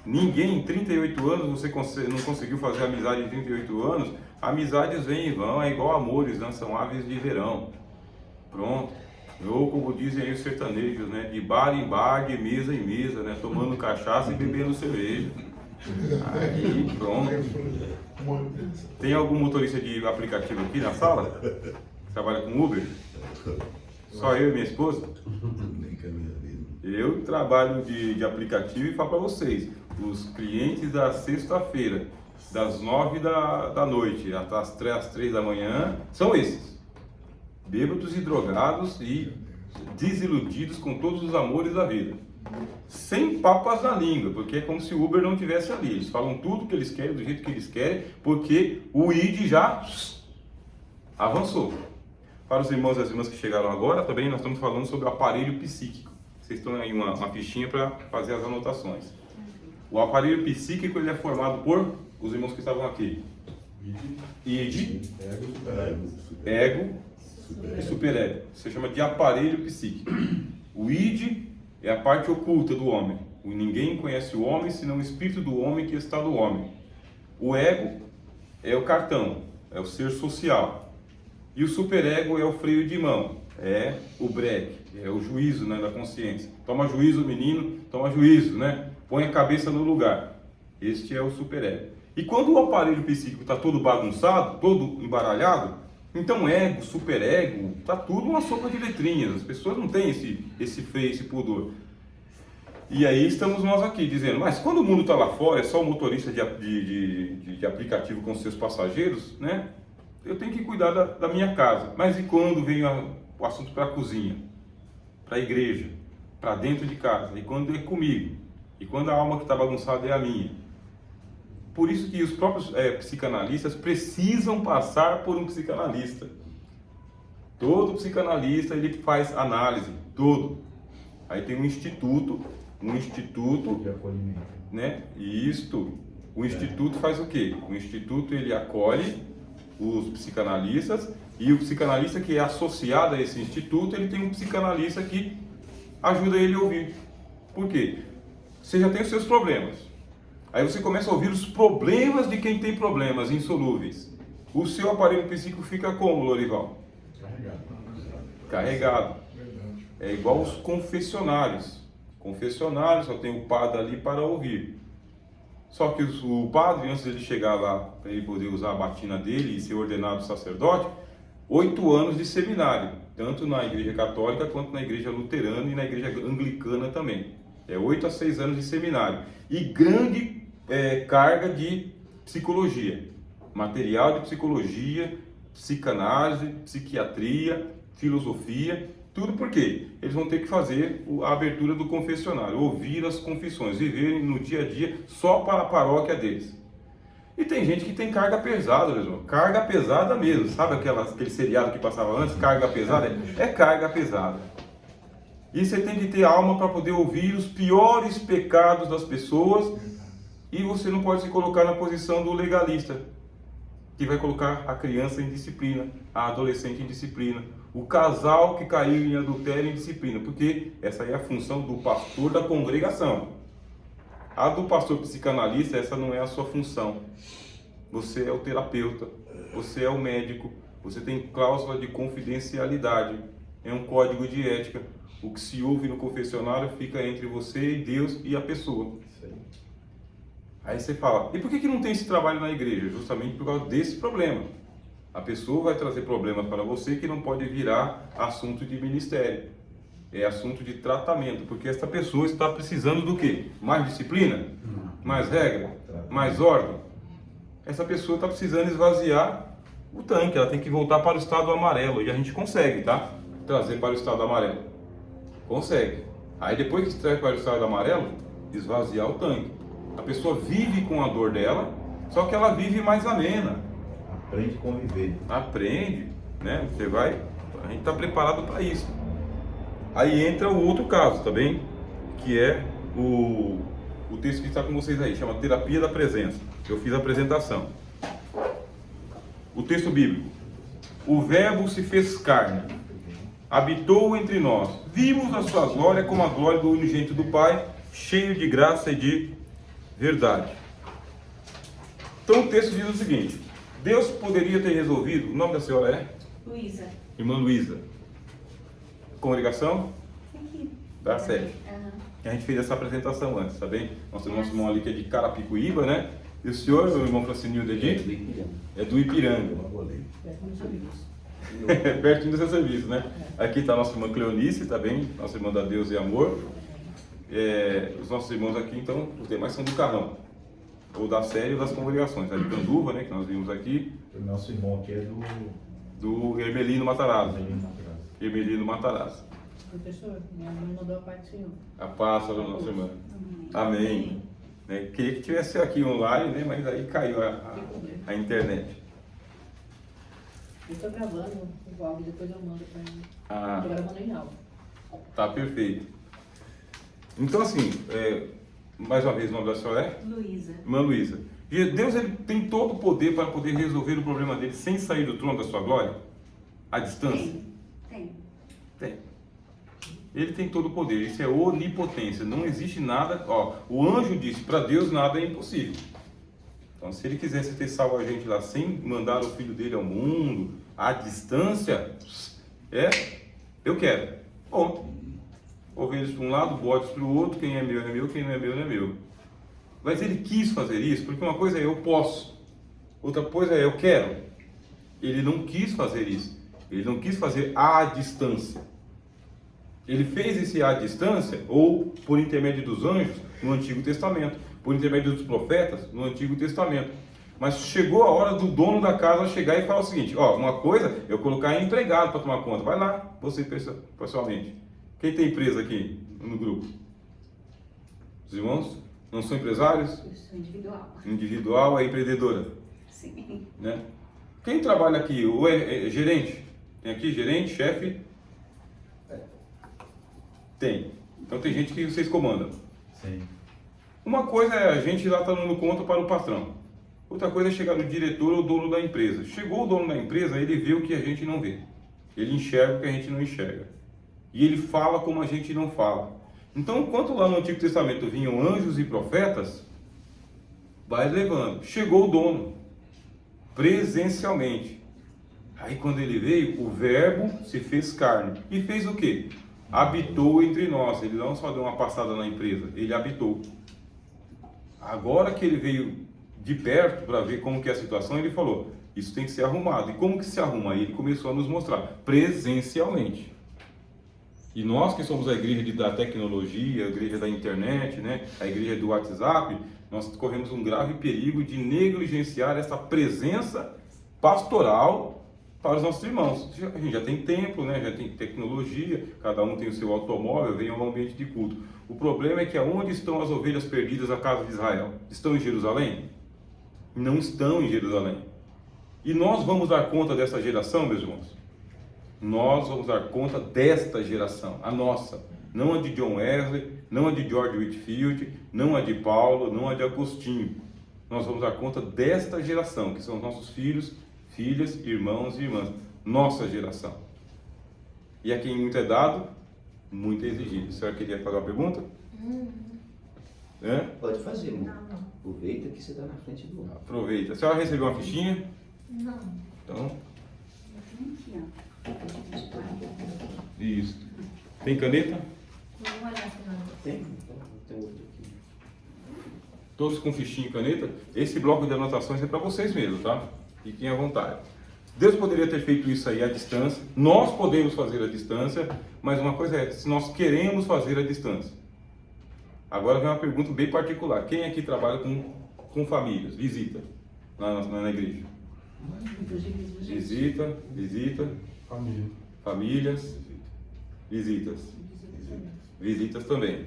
Ninguém em 38 anos, você não conseguiu fazer amizade em 38 anos, amizades vêm e vão, é igual amores, né? São aves de verão. Pronto. Ou como dizem aí os sertanejos, né? De bar em bar, de mesa em mesa, né? Tomando cachaça e bebendo cerveja. Aí, pronto. Tem algum motorista de aplicativo aqui na sala? Trabalha com Uber? Só eu e minha esposa? Nem que a minha vida. Eu trabalho de aplicativo e falo para vocês, os clientes da sexta-feira, das 9 da noite até as 3 da manhã, são esses. Bêbados e drogados e desiludidos com todos os amores da vida. Sem papas na língua, porque é como se o Uber não estivesse ali. Eles falam tudo que eles querem, do jeito que eles querem, porque o ID já avançou. Para os irmãos e as irmãs que chegaram agora, também nós estamos falando sobre o aparelho psíquico. Vocês estão aí uma fichinha para fazer as anotações. O aparelho psíquico ele é formado por os irmãos que estavam aqui. Id, ego e superego. Você chama de aparelho psíquico. O id é a parte oculta do homem. Ninguém conhece o homem senão o espírito do homem que está no homem. O ego é o cartão, é o ser social. E o superego é o freio de mão, é o breque, é o juízo, né, da consciência. Toma juízo, menino, toma juízo, né? Põe a cabeça no lugar. Este é o superego. E quando o aparelho psíquico está todo bagunçado, todo embaralhado, então ego, superego, está tudo uma sopa de letrinhas. As pessoas não têm esse freio, esse pudor. E aí estamos nós aqui dizendo, mas quando o mundo está lá fora, é só o motorista de aplicativo com seus passageiros, né? Eu tenho que cuidar da minha casa. Mas e quando vem o assunto para a cozinha, para a igreja, para dentro de casa? E quando é comigo? E quando a alma que está bagunçada é a minha? Por isso que os próprios psicanalistas precisam passar por um psicanalista. Todo psicanalista ele faz análise, todo. Aí tem um instituto de acolhimento, né? E o instituto faz o quê? O instituto ele acolhe os psicanalistas e o psicanalista que é associado a esse instituto, ele tem um psicanalista que ajuda ele a ouvir. Por quê? Você já tem os seus problemas. Aí você começa a ouvir os problemas de quem tem problemas insolúveis. O seu aparelho psíquico fica como, Lorival? Carregado. Verdade. É igual os confessionários. Confessionários, só tem o padre ali para ouvir. Só que o padre, antes de ele chegar lá, para ele poder usar a batina dele e ser ordenado sacerdote, 8 anos de seminário, tanto na igreja católica quanto na igreja luterana e na igreja anglicana também. É 8 a 6 anos de seminário. E grande carga de psicologia, material de psicologia, psicanálise, psiquiatria, filosofia, tudo porque eles vão ter que fazer a abertura do confessionário, ouvir as confissões, viverem no dia a dia só para a paróquia deles. E tem gente que tem carga pesada, mesmo, carga pesada mesmo, sabe aquele seriado que passava antes, carga pesada? É carga pesada. E você tem que ter alma para poder ouvir os piores pecados das pessoas, e você não pode se colocar na posição do legalista, que vai colocar a criança em disciplina, a adolescente em disciplina, o casal que caiu em adultério em disciplina, porque essa aí é a função do pastor da congregação. A do pastor psicanalista, essa não é a sua função. Você é o terapeuta, você é o médico, você tem cláusula de confidencialidade, é um código de ética. O que se ouve no confessionário fica entre você e Deus e a pessoa. Aí você fala, e por que não tem esse trabalho na igreja? Justamente por causa desse problema. A pessoa vai trazer problemas para você que não pode virar assunto de ministério. É assunto de tratamento, porque essa pessoa está precisando do quê? Mais disciplina? Mais regra? Mais ordem? Essa pessoa está precisando esvaziar o tanque, ela tem que voltar para o estado amarelo, e a gente consegue, tá? Trazer para o estado amarelo. Consegue. Aí depois que se traz para o estado amarelo, esvaziar o tanque. A pessoa vive com a dor dela, só que ela vive mais amena. Aprende a conviver. Aprende, né? A gente está preparado para isso. Aí entra o outro caso, tá bem? Que é o texto que está com vocês aí, chama Terapia da Presença. Eu fiz a apresentação. O texto bíblico. O Verbo se fez carne, habitou entre nós, vimos a sua glória como a glória do unigênito do Pai, cheio de graça e de verdade. Então o texto diz o seguinte: Deus poderia ter resolvido. O nome da senhora é? Luísa. Irmã Luísa. Congregação? Aqui. Da sede. Aham. A gente fez essa apresentação antes, tá bem? Nosso irmão ali que é de Carapicuíba, né? E o senhor, o irmão Francinildo, é de? É do Ipiranga. Pertinho do seu serviço, né? Aqui está a nossa irmã Cleonice, tá bem? Nossa irmã da Deus e Amor. Os nossos irmãos aqui, então, os demais são do Carrão. Ou da série ou das congregações. A de Canduva, né? Que nós vimos aqui. O nosso irmão aqui é do Hermelino Matarazzo. do... Hermelino Matarazzo. Professor, minha mãe mandou a parte do Senhor. A paz da nossa irmã. Amém. Né? Queria que tivesse aqui online, né? Mas aí caiu a internet. Eu estou gravando o áudio, depois eu mando para ele. Ah. Estou gravando em áudio. Tá perfeito. Então, assim, mais uma vez, o nome da senhora é? Luísa. Irmã Luísa. Deus, ele tem todo o poder para poder resolver o problema dele sem sair do trono da sua glória? À distância? Tem. Tem. Ele tem todo o poder. Isso é onipotência. Não existe nada. Ó, o anjo disse: para Deus nada é impossível. Então, se ele quisesse ter salvo a gente lá sem mandar o filho dele ao mundo, à distância, eu quero. Bom, ovelhas para um lado, bodes para o outro, quem é meu, quem não é meu, não é meu. Mas ele quis fazer isso, porque uma coisa é eu posso, outra coisa é eu quero. Ele não quis fazer isso. Ele não quis fazer à distância. Ele fez esse à distância, ou por intermédio dos anjos, no Antigo Testamento, por intermédio dos profetas, no Antigo Testamento. Mas chegou a hora do dono da casa chegar e falar o seguinte: ó, uma coisa é eu colocar empregado para tomar conta. Vai lá, você pessoalmente. Quem tem empresa aqui no grupo? Os irmãos? Não são empresários? Eu sou individual. Individual é empreendedora, Sim. né? Quem trabalha aqui? Ou é gerente? Tem aqui gerente, chefe? Tem. Então tem gente que vocês comandam. Sim. Uma coisa é a gente lá estar dando conta para o patrão. Outra coisa é chegar no diretor ou dono da empresa. Chegou o dono da empresa, ele vê o que a gente não vê. Ele enxerga o que a gente não enxerga. E ele fala como a gente não fala. Então, enquanto lá no Antigo Testamento vinham anjos e profetas, vai levando. Chegou o dono, presencialmente. Aí quando ele veio, o verbo se fez carne. E fez o quê? Habitou entre nós. Ele não só deu uma passada na empresa, ele habitou. Agora que ele veio de perto para ver como que é a situação, ele falou, isso tem que ser arrumado. E como que se arruma? Aí ele começou a nos mostrar, presencialmente. E nós que somos a igreja da tecnologia, a igreja da internet, né, a igreja do WhatsApp, nós corremos um grave perigo de negligenciar essa presença pastoral para os nossos irmãos. A gente já tem templo, né, já tem tecnologia, cada um tem o seu automóvel, vem ao ambiente de culto. O problema é que aonde estão as ovelhas perdidas da casa de Israel? Estão em Jerusalém? Não estão em Jerusalém. E nós vamos dar conta dessa geração, meus irmãos? Nós vamos dar conta desta geração, a nossa. Não a de John Wesley, não a de George Whitefield, não a de Paulo, não a de Agostinho. Nós vamos dar conta desta geração, que são os nossos filhos, filhas, irmãos e irmãs. Nossa geração. E a quem muito é dado, muito é exigido. A senhora queria fazer uma pergunta? Pode fazer, irmão. Aproveita que você está na frente do outro. Aproveita. A senhora recebeu uma fichinha? Não. Então, Aqui, ó. isso. Tem caneta? Vamos olhar se não. Tem? Tem outro aqui. Todos com fichinha e caneta. Esse bloco de anotações é para vocês mesmo, tá? Fiquem à vontade. Deus poderia ter feito isso aí à distância. Nós podemos fazer à distância, mas uma coisa é, se nós queremos fazer à distância. Agora vem uma pergunta bem particular. Quem aqui trabalha com famílias? Visita na igreja. Visita. Famílias. Visitas também.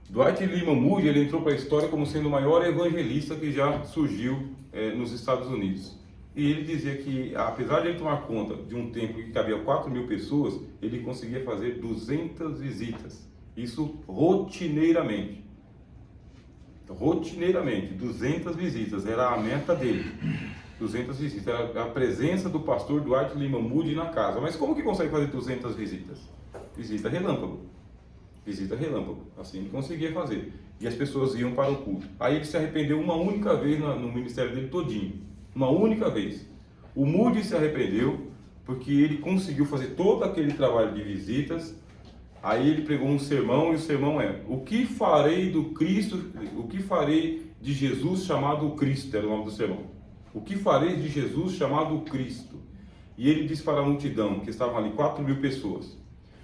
Dwight Lyman Moody, ele entrou para a história como sendo o maior evangelista que já surgiu nos Estados Unidos. E ele dizia que, apesar de ele tomar conta de um templo que cabia 4.000 pessoas, ele conseguia fazer 200 visitas. Isso rotineiramente. 200 visitas, era a meta dele. 200 visitas, era a presença do pastor Dwight Lyman Moody na casa. Mas como que consegue fazer 200 visitas? Visita relâmpago, assim ele conseguia fazer. E as pessoas iam para o culto. Aí ele se arrependeu uma única vez no ministério dele todinho. Uma única vez. O Moody se arrependeu porque ele conseguiu fazer todo aquele trabalho de visitas. Aí ele pregou um sermão e o sermão é: o que farei do Cristo, o que farei de Jesus chamado Cristo, era o nome do sermão. O que farei de Jesus chamado Cristo? E ele disse para a multidão, que estavam ali 4.000 pessoas: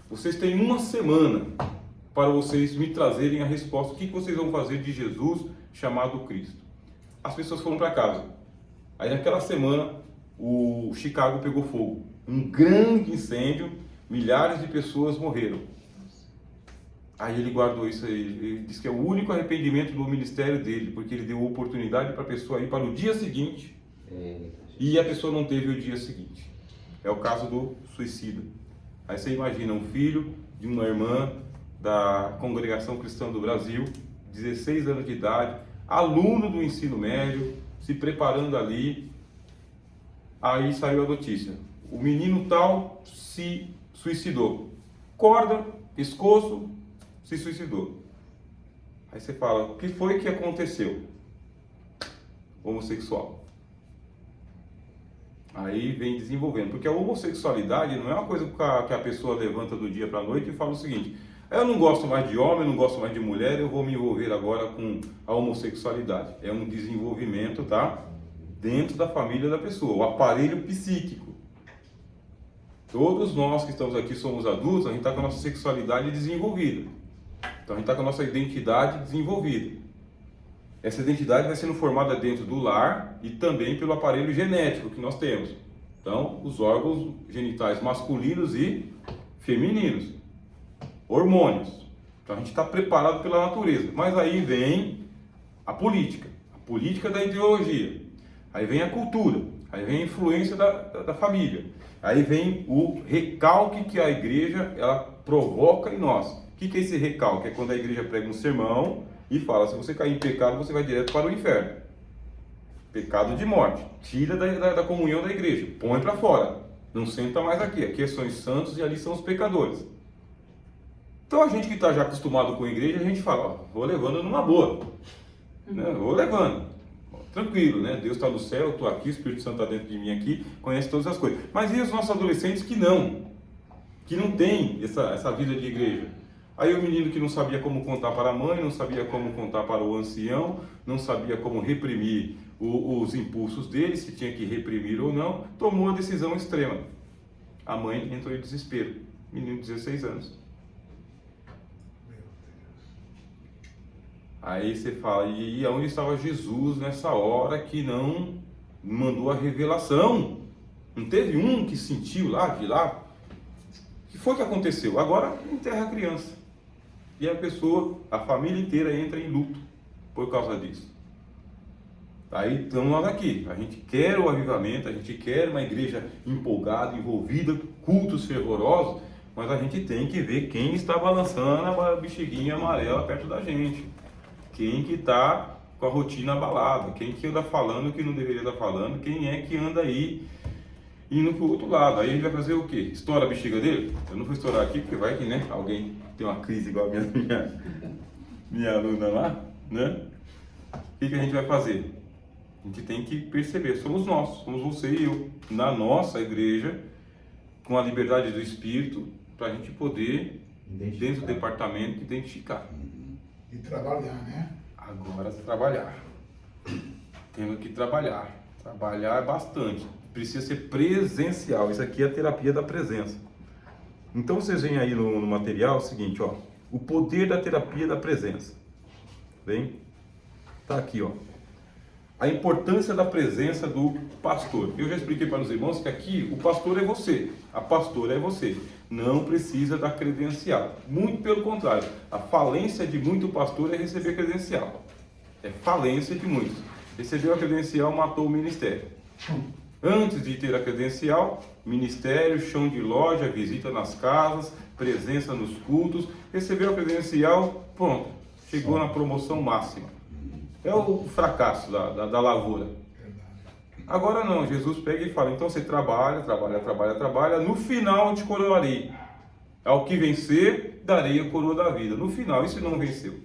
vocês têm uma semana para vocês me trazerem a resposta. O que vocês vão fazer de Jesus chamado Cristo? As pessoas foram para casa. Aí naquela semana o Chicago pegou fogo. Um grande incêndio, milhares de pessoas morreram. Aí ele guardou isso aí. Ele disse que é o único arrependimento do ministério dele, porque ele deu oportunidade para a pessoa ir para o dia seguinte e a pessoa não teve o dia seguinte. É o caso do suicida. Aí você imagina um filho de uma irmã da Congregação Cristã do Brasil, 16 anos de idade, aluno do ensino médio, se preparando ali. Aí saiu a notícia: o menino tal se suicidou. Corda, pescoço, se suicidou. Aí você fala: o que foi que aconteceu? Homossexual. Aí vem desenvolvendo, porque a homossexualidade não é uma coisa que a pessoa levanta do dia para a noite e fala o seguinte: eu não gosto mais de homem, eu não gosto mais de mulher, eu vou me envolver agora com a homossexualidade. É um desenvolvimento, tá? Dentro da família da pessoa, o aparelho psíquico. Todos nós que estamos aqui somos adultos, a gente está com a nossa sexualidade desenvolvida. Então a gente está com a nossa identidade desenvolvida. Essa identidade vai sendo formada dentro do lar e também pelo aparelho genético que nós temos. Então, os órgãos genitais masculinos e femininos. Hormônios. Então a gente está preparado pela natureza. Mas aí vem a política da ideologia. Aí vem a cultura. Aí vem a influência da família. Aí vem o recalque que a igreja ela provoca em nós. O que é esse recalque? É quando a igreja prega um sermão e fala: se você cair em pecado, você vai direto para o inferno. Pecado de morte. Tira da comunhão da igreja. Põe para fora. Não senta mais aqui. Aqui são os santos e ali são os pecadores. Então a gente que está já acostumado com a igreja, a gente fala: ó, vou levando numa boa. Né? Vou levando. tranquilo, né? Deus está no céu, eu estou aqui, o Espírito Santo está dentro de mim aqui, conhece todas as coisas. Mas e os nossos adolescentes que não tem essa vida de igreja? Aí o menino que não sabia como contar para a mãe, não sabia como contar para o ancião, não sabia como reprimir os impulsos dele, se tinha que reprimir ou não, tomou a decisão extrema. A mãe entrou em desespero, menino de 16 anos. Aí você fala, e onde estava Jesus nessa hora que não mandou a revelação? Não teve um que sentiu lá, de lá? O que foi que aconteceu? Agora enterra a criança. E a pessoa, a família inteira entra em luto por causa disso. Aí estamos nós aqui. A gente quer o avivamento, a gente quer uma igreja empolgada, envolvida, cultos fervorosos, mas a gente tem que ver quem está balançando a bexiguinha amarela perto da gente. Quem que está com a rotina abalada, quem que anda falando o que não deveria estar falando, quem é que anda aí indo para o outro lado. Aí a gente vai fazer o quê? Estoura a bexiga dele? Eu não vou estourar aqui, porque vai que, né, alguém tem uma crise igual a minha aluna lá, né? O que a gente vai fazer? A gente tem que perceber, somos nós, somos você e eu, na nossa igreja, com a liberdade do Espírito, para a gente poder, dentro do departamento, identificar. E trabalhar, né? Agora trabalhar. Temos que trabalhar. Trabalhar bastante. Precisa ser presencial. Isso aqui é a terapia da presença. Então vocês veem aí no material o seguinte, ó. O poder da terapia da presença. Bem? Tá aqui, ó. A importância da presença do pastor. Eu já expliquei para os irmãos que aqui o pastor é você, a pastora é você. Não precisa da credencial. Muito pelo contrário. A falência de muito pastor é receber credencial. É falência de muitos. Recebeu a credencial, matou o ministério. Antes de ter a credencial, ministério, chão de loja, visita nas casas, presença nos cultos. Recebeu a credencial, pronto. Chegou na promoção máxima. É o fracasso da lavoura. Agora não, Jesus pega e fala, então você trabalha, no final te coroarei. Ao que vencer, darei a coroa da vida. No final, isso não venceu.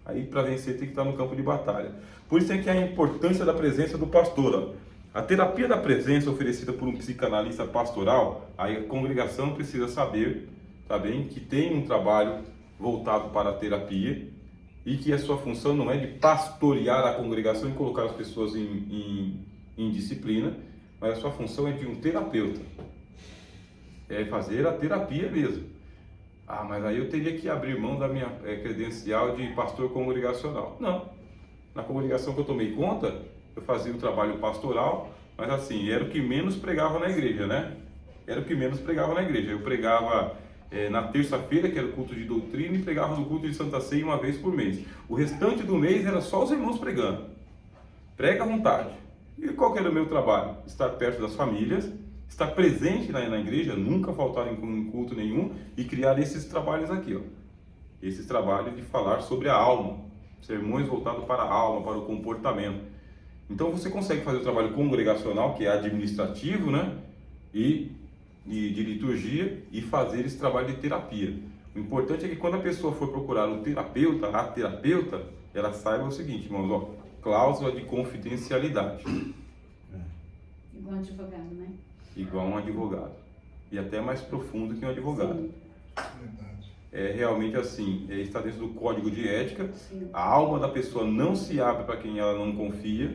Aí para vencer tem que estar no campo de batalha. Por isso é que a importância da presença do pastor. Ó. A terapia da presença oferecida por um psicanalista pastoral, aí a congregação precisa saber, tá bem, que tem um trabalho voltado para a terapia, e que a sua função não é de pastorear a congregação e colocar as pessoas em disciplina, mas a sua função é de um terapeuta. É fazer a terapia mesmo. Ah, mas aí eu teria que abrir mão da minha credencial de pastor congregacional. Não. Na congregação que eu tomei conta, eu fazia o trabalho pastoral, mas assim, era o que menos pregava na igreja, né? Era o que menos pregava na igreja. Eu pregava na terça-feira, que era o culto de doutrina, e pregava no culto de Santa Ceia uma vez por mês. O restante do mês era só os irmãos pregando. Prega à vontade. E qual que era o meu trabalho? Estar perto das famílias, estar presente na igreja, nunca faltar em culto nenhum, e criar esses trabalhos aqui, ó. Esses trabalhos de falar sobre a alma. Sermões voltados para a alma, para o comportamento. Então você consegue fazer o trabalho congregacional, que é administrativo, né? E de liturgia, e fazer esse trabalho de terapia. O importante é que quando a pessoa for procurar um terapeuta, a terapeuta, ela saiba o seguinte, irmãos, ó, cláusula de confidencialidade. Igual um advogado, né? Igual um advogado. E até mais profundo que um advogado. Sim. Verdade. É realmente assim, está dentro do código de ética. Sim. A alma da pessoa não se abre para quem ela não confia.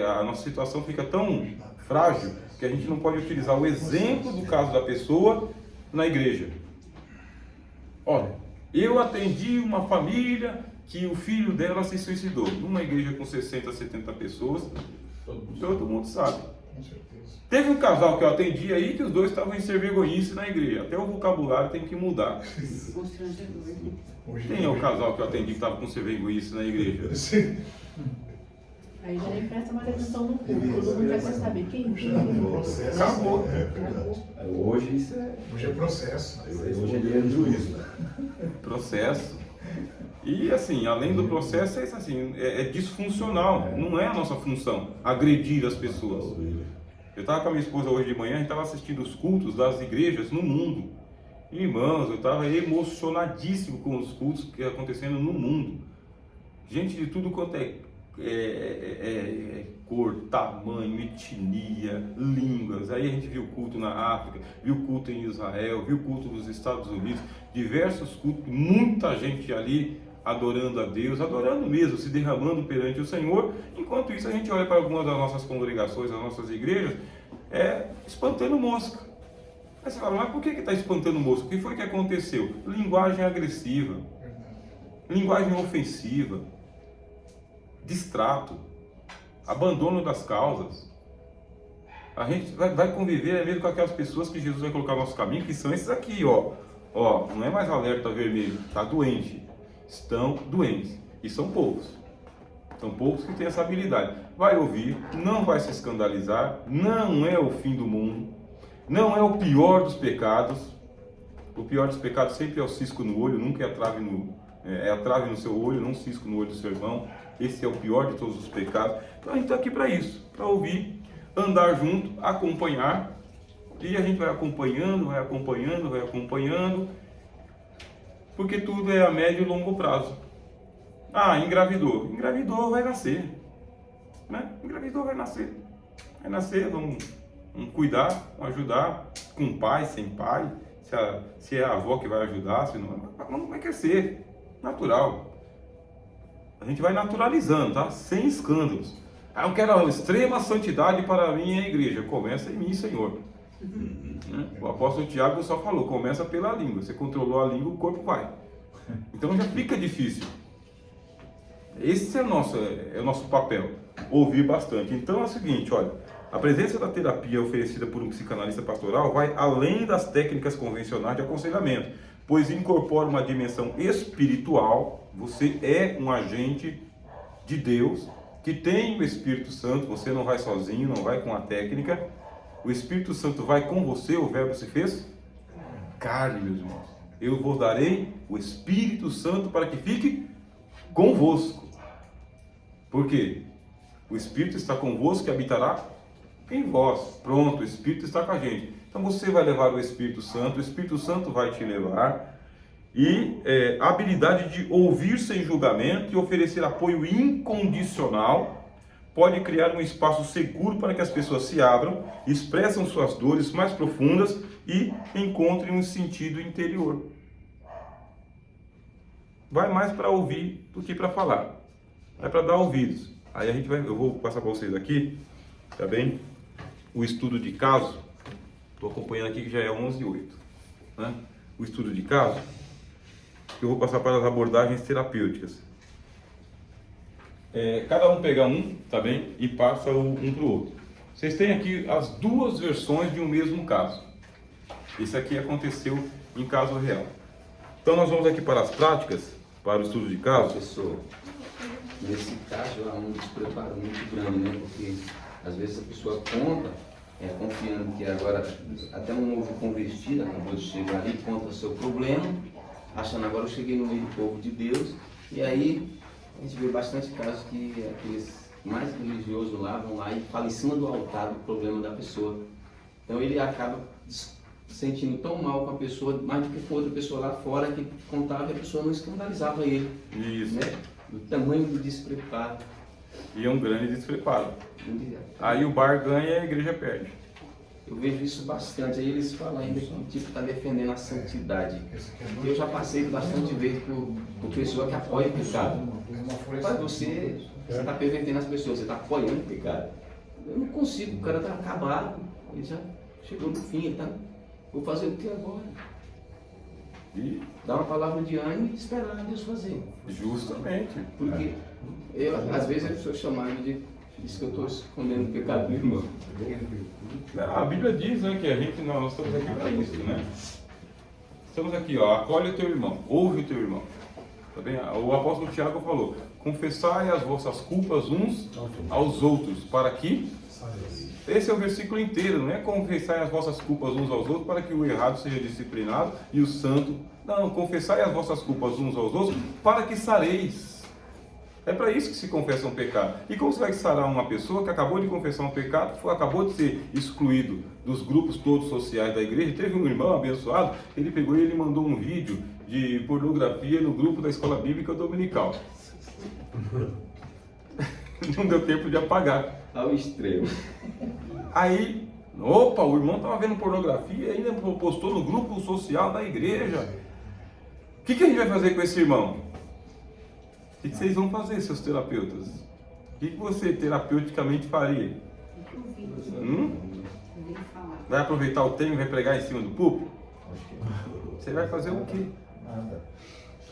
A nossa situação fica tão frágil que a gente não pode utilizar o exemplo do caso da pessoa na igreja. Olha, eu atendi uma família que o filho dela se suicidou. Numa igreja com 60, 70 pessoas, todo mundo sabe. Com certeza. Teve um casal que eu atendi aí que os dois estavam em ser vergonhice na igreja. Até o vocabulário tem que mudar. Constrangedor. Quem é o casal que eu atendi que estava com ser vergonhice na igreja? Sim. Aí já nem presta mais atenção no culto, todo mundo já quer saber quem Processo. Acabou. É verdade. Hoje isso é. Hoje é processo. Hoje ele é juízo. Processo. E assim, além do processo, é isso assim, é disfuncional. Não é a nossa função agredir as pessoas. Eu estava com a minha esposa hoje de manhã, a gente estava assistindo os cultos das igrejas no mundo. Irmãos, eu estava emocionadíssimo com os cultos que estão acontecendo no mundo. Gente de tudo quanto é cor, tamanho, etnia, línguas. Aí a gente viu culto na África, viu culto em Israel, viu culto nos Estados Unidos, diversos cultos, muita gente ali adorando a Deus, adorando mesmo, se derramando perante o Senhor. Enquanto isso, a gente olha para algumas das nossas congregações, das nossas igrejas, espantando mosca. Aí você fala, mas por que está espantando mosca? O que foi que aconteceu? Linguagem agressiva, linguagem ofensiva, distrato, abandono das causas. A gente vai conviver mesmo com aquelas pessoas que Jesus vai colocar no nosso caminho, que são esses aqui, ó, não é mais alerta vermelho, está doente, estão doentes, e são poucos que têm essa habilidade. Vai ouvir, não vai se escandalizar, não é o fim do mundo, não é o pior dos pecados. O pior dos pecados sempre é o cisco no olho, nunca é a trave no seu olho, não um cisco no olho do seu irmão. Esse é o pior de todos os pecados. Então a gente está aqui para isso, para ouvir, andar junto, acompanhar. E a gente vai acompanhando, porque tudo é a médio e longo prazo. Engravidou, vai nascer, né? Engravidou, vai nascer, vamos cuidar, vamos ajudar, com pai, sem pai, se é a avó que vai ajudar, se não vai crescer, natural. A gente vai naturalizando, tá? Sem escândalos. Eu quero a extrema santidade para a minha igreja. Começa em mim, Senhor. O apóstolo Tiago só falou, começa pela língua. Você controlou a língua, o corpo vai. Então já fica difícil. Esse é o nosso papel, ouvir bastante. Então é o seguinte, olha, a presença da terapia oferecida por um psicanalista pastoral vai além das técnicas convencionais de aconselhamento, pois incorpora uma dimensão espiritual. Você é um agente de Deus, que tem o Espírito Santo. Você não vai sozinho, não vai com a técnica. O Espírito Santo vai com você, o verbo se fez carne, meus irmãos. Eu vos darei o Espírito Santo para que fique convosco. Por quê? O Espírito está convosco e habitará em vós. Pronto, o Espírito está com a gente. Então você vai levar o Espírito Santo vai te levar. E a habilidade de ouvir sem julgamento e oferecer apoio incondicional pode criar um espaço seguro para que as pessoas se abram, expressam suas dores mais profundas e encontrem um sentido interior. Vai mais para ouvir do que para falar. É para dar ouvidos. Aí eu vou passar para vocês aqui, tá bem? O estudo de caso. Estou acompanhando aqui que já é 11:08, né? O estudo de caso. Eu vou passar para as abordagens terapêuticas. Cada um pega um, tá bem? E passa um para o outro. Vocês têm aqui as duas versões de um mesmo caso. Esse aqui aconteceu em caso real. Então nós vamos aqui para as práticas, para o estudo de caso. Professor, nesse caso há um despreparo muito grande, né? Porque às vezes a pessoa conta, confiando que agora até um novo convertido acabou de chegar ali, conta o seu problema, achando agora eu cheguei no meio do povo de Deus. E aí a gente vê bastante casos que aqueles mais religiosos lá vão lá e falam em cima do altar do problema da pessoa. Então ele acaba se sentindo tão mal com a pessoa, mais do que com outra pessoa lá fora que contava e a pessoa não escandalizava ele. Isso. Né? O tamanho do despreparo. E é um grande despreparo. Aí o bar ganha e a igreja perde. Eu vejo isso bastante. Aí eles falam ainda que o tipo está defendendo a santidade. Eu já passei bastante vezes por pessoa que apoia o pecado. Mas você está pervertendo as pessoas, você está apoiando o pecado. Eu não consigo, o cara está acabado, ele já chegou no fim, ele tá, vou fazer o que agora? E dar uma palavra de ânimo e esperar Deus fazer. Justamente. Porque às vezes eu sou chamado de diz que eu estou escondendo o pecado do irmão. A Bíblia diz, né, que nós estamos aqui para isso, né? Estamos aqui, ó, acolhe o teu irmão, ouve o teu irmão. Tá bem? O apóstolo Tiago falou: confessai as vossas culpas uns aos outros, para que... Esse é o versículo inteiro, não é confessai as vossas culpas uns aos outros para que o errado seja disciplinado e o santo... Não, confessai as vossas culpas uns aos outros para que sareis. É para isso que se confessa um pecado. E como você vai sarar uma pessoa que acabou de confessar um pecado, acabou de ser excluído dos grupos todos sociais da igreja? Teve um irmão abençoado, ele pegou e ele mandou um vídeo de pornografia no grupo da escola bíblica dominical. Não deu tempo de apagar. Ao extremo. Aí, opa, o irmão estava vendo pornografia e ainda postou no grupo social da igreja. O que a gente vai fazer com esse irmão? O que vocês vão fazer, seus terapeutas? O que você terapeuticamente faria? Vai aproveitar o tema e vai pregar em cima do púlpito? Você vai fazer o quê? Nada.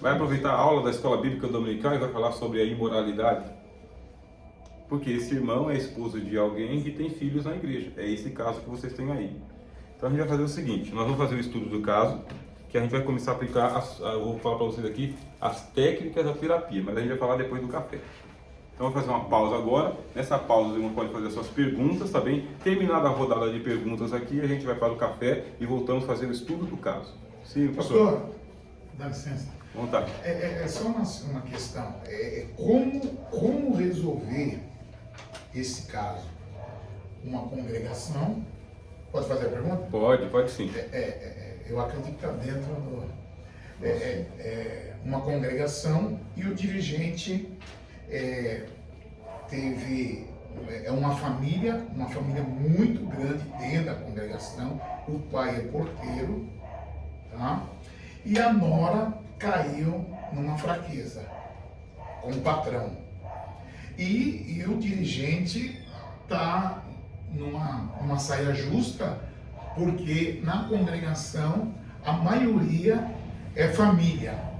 Vai aproveitar a aula da escola bíblica dominical e vai falar sobre a imoralidade? Porque esse irmão é esposo de alguém que tem filhos na igreja. É esse caso que vocês têm aí. Então a gente vai fazer o seguinte, nós vamos fazer o estudo do caso, que a gente vai começar a aplicar, eu vou falar para vocês aqui, as técnicas da terapia, mas a gente vai falar depois do café. Então eu vou fazer uma pausa agora. Nessa pausa o irmão pode fazer as suas perguntas, tá bem? Terminada a rodada de perguntas aqui, a gente vai para o café e voltamos a fazer o estudo do caso. Sim, pastor? Pastor, dá licença. Vontade. É só uma questão. Como resolver esse caso? Uma congregação. Pode fazer a pergunta? Pode sim. Eu acredito que está dentro do. Uma congregação e o dirigente teve. É uma família muito grande dentro da congregação. O pai é porteiro, tá? E a nora caiu numa fraqueza com o patrão. E o dirigente está numa saia justa, porque na congregação a maioria é família.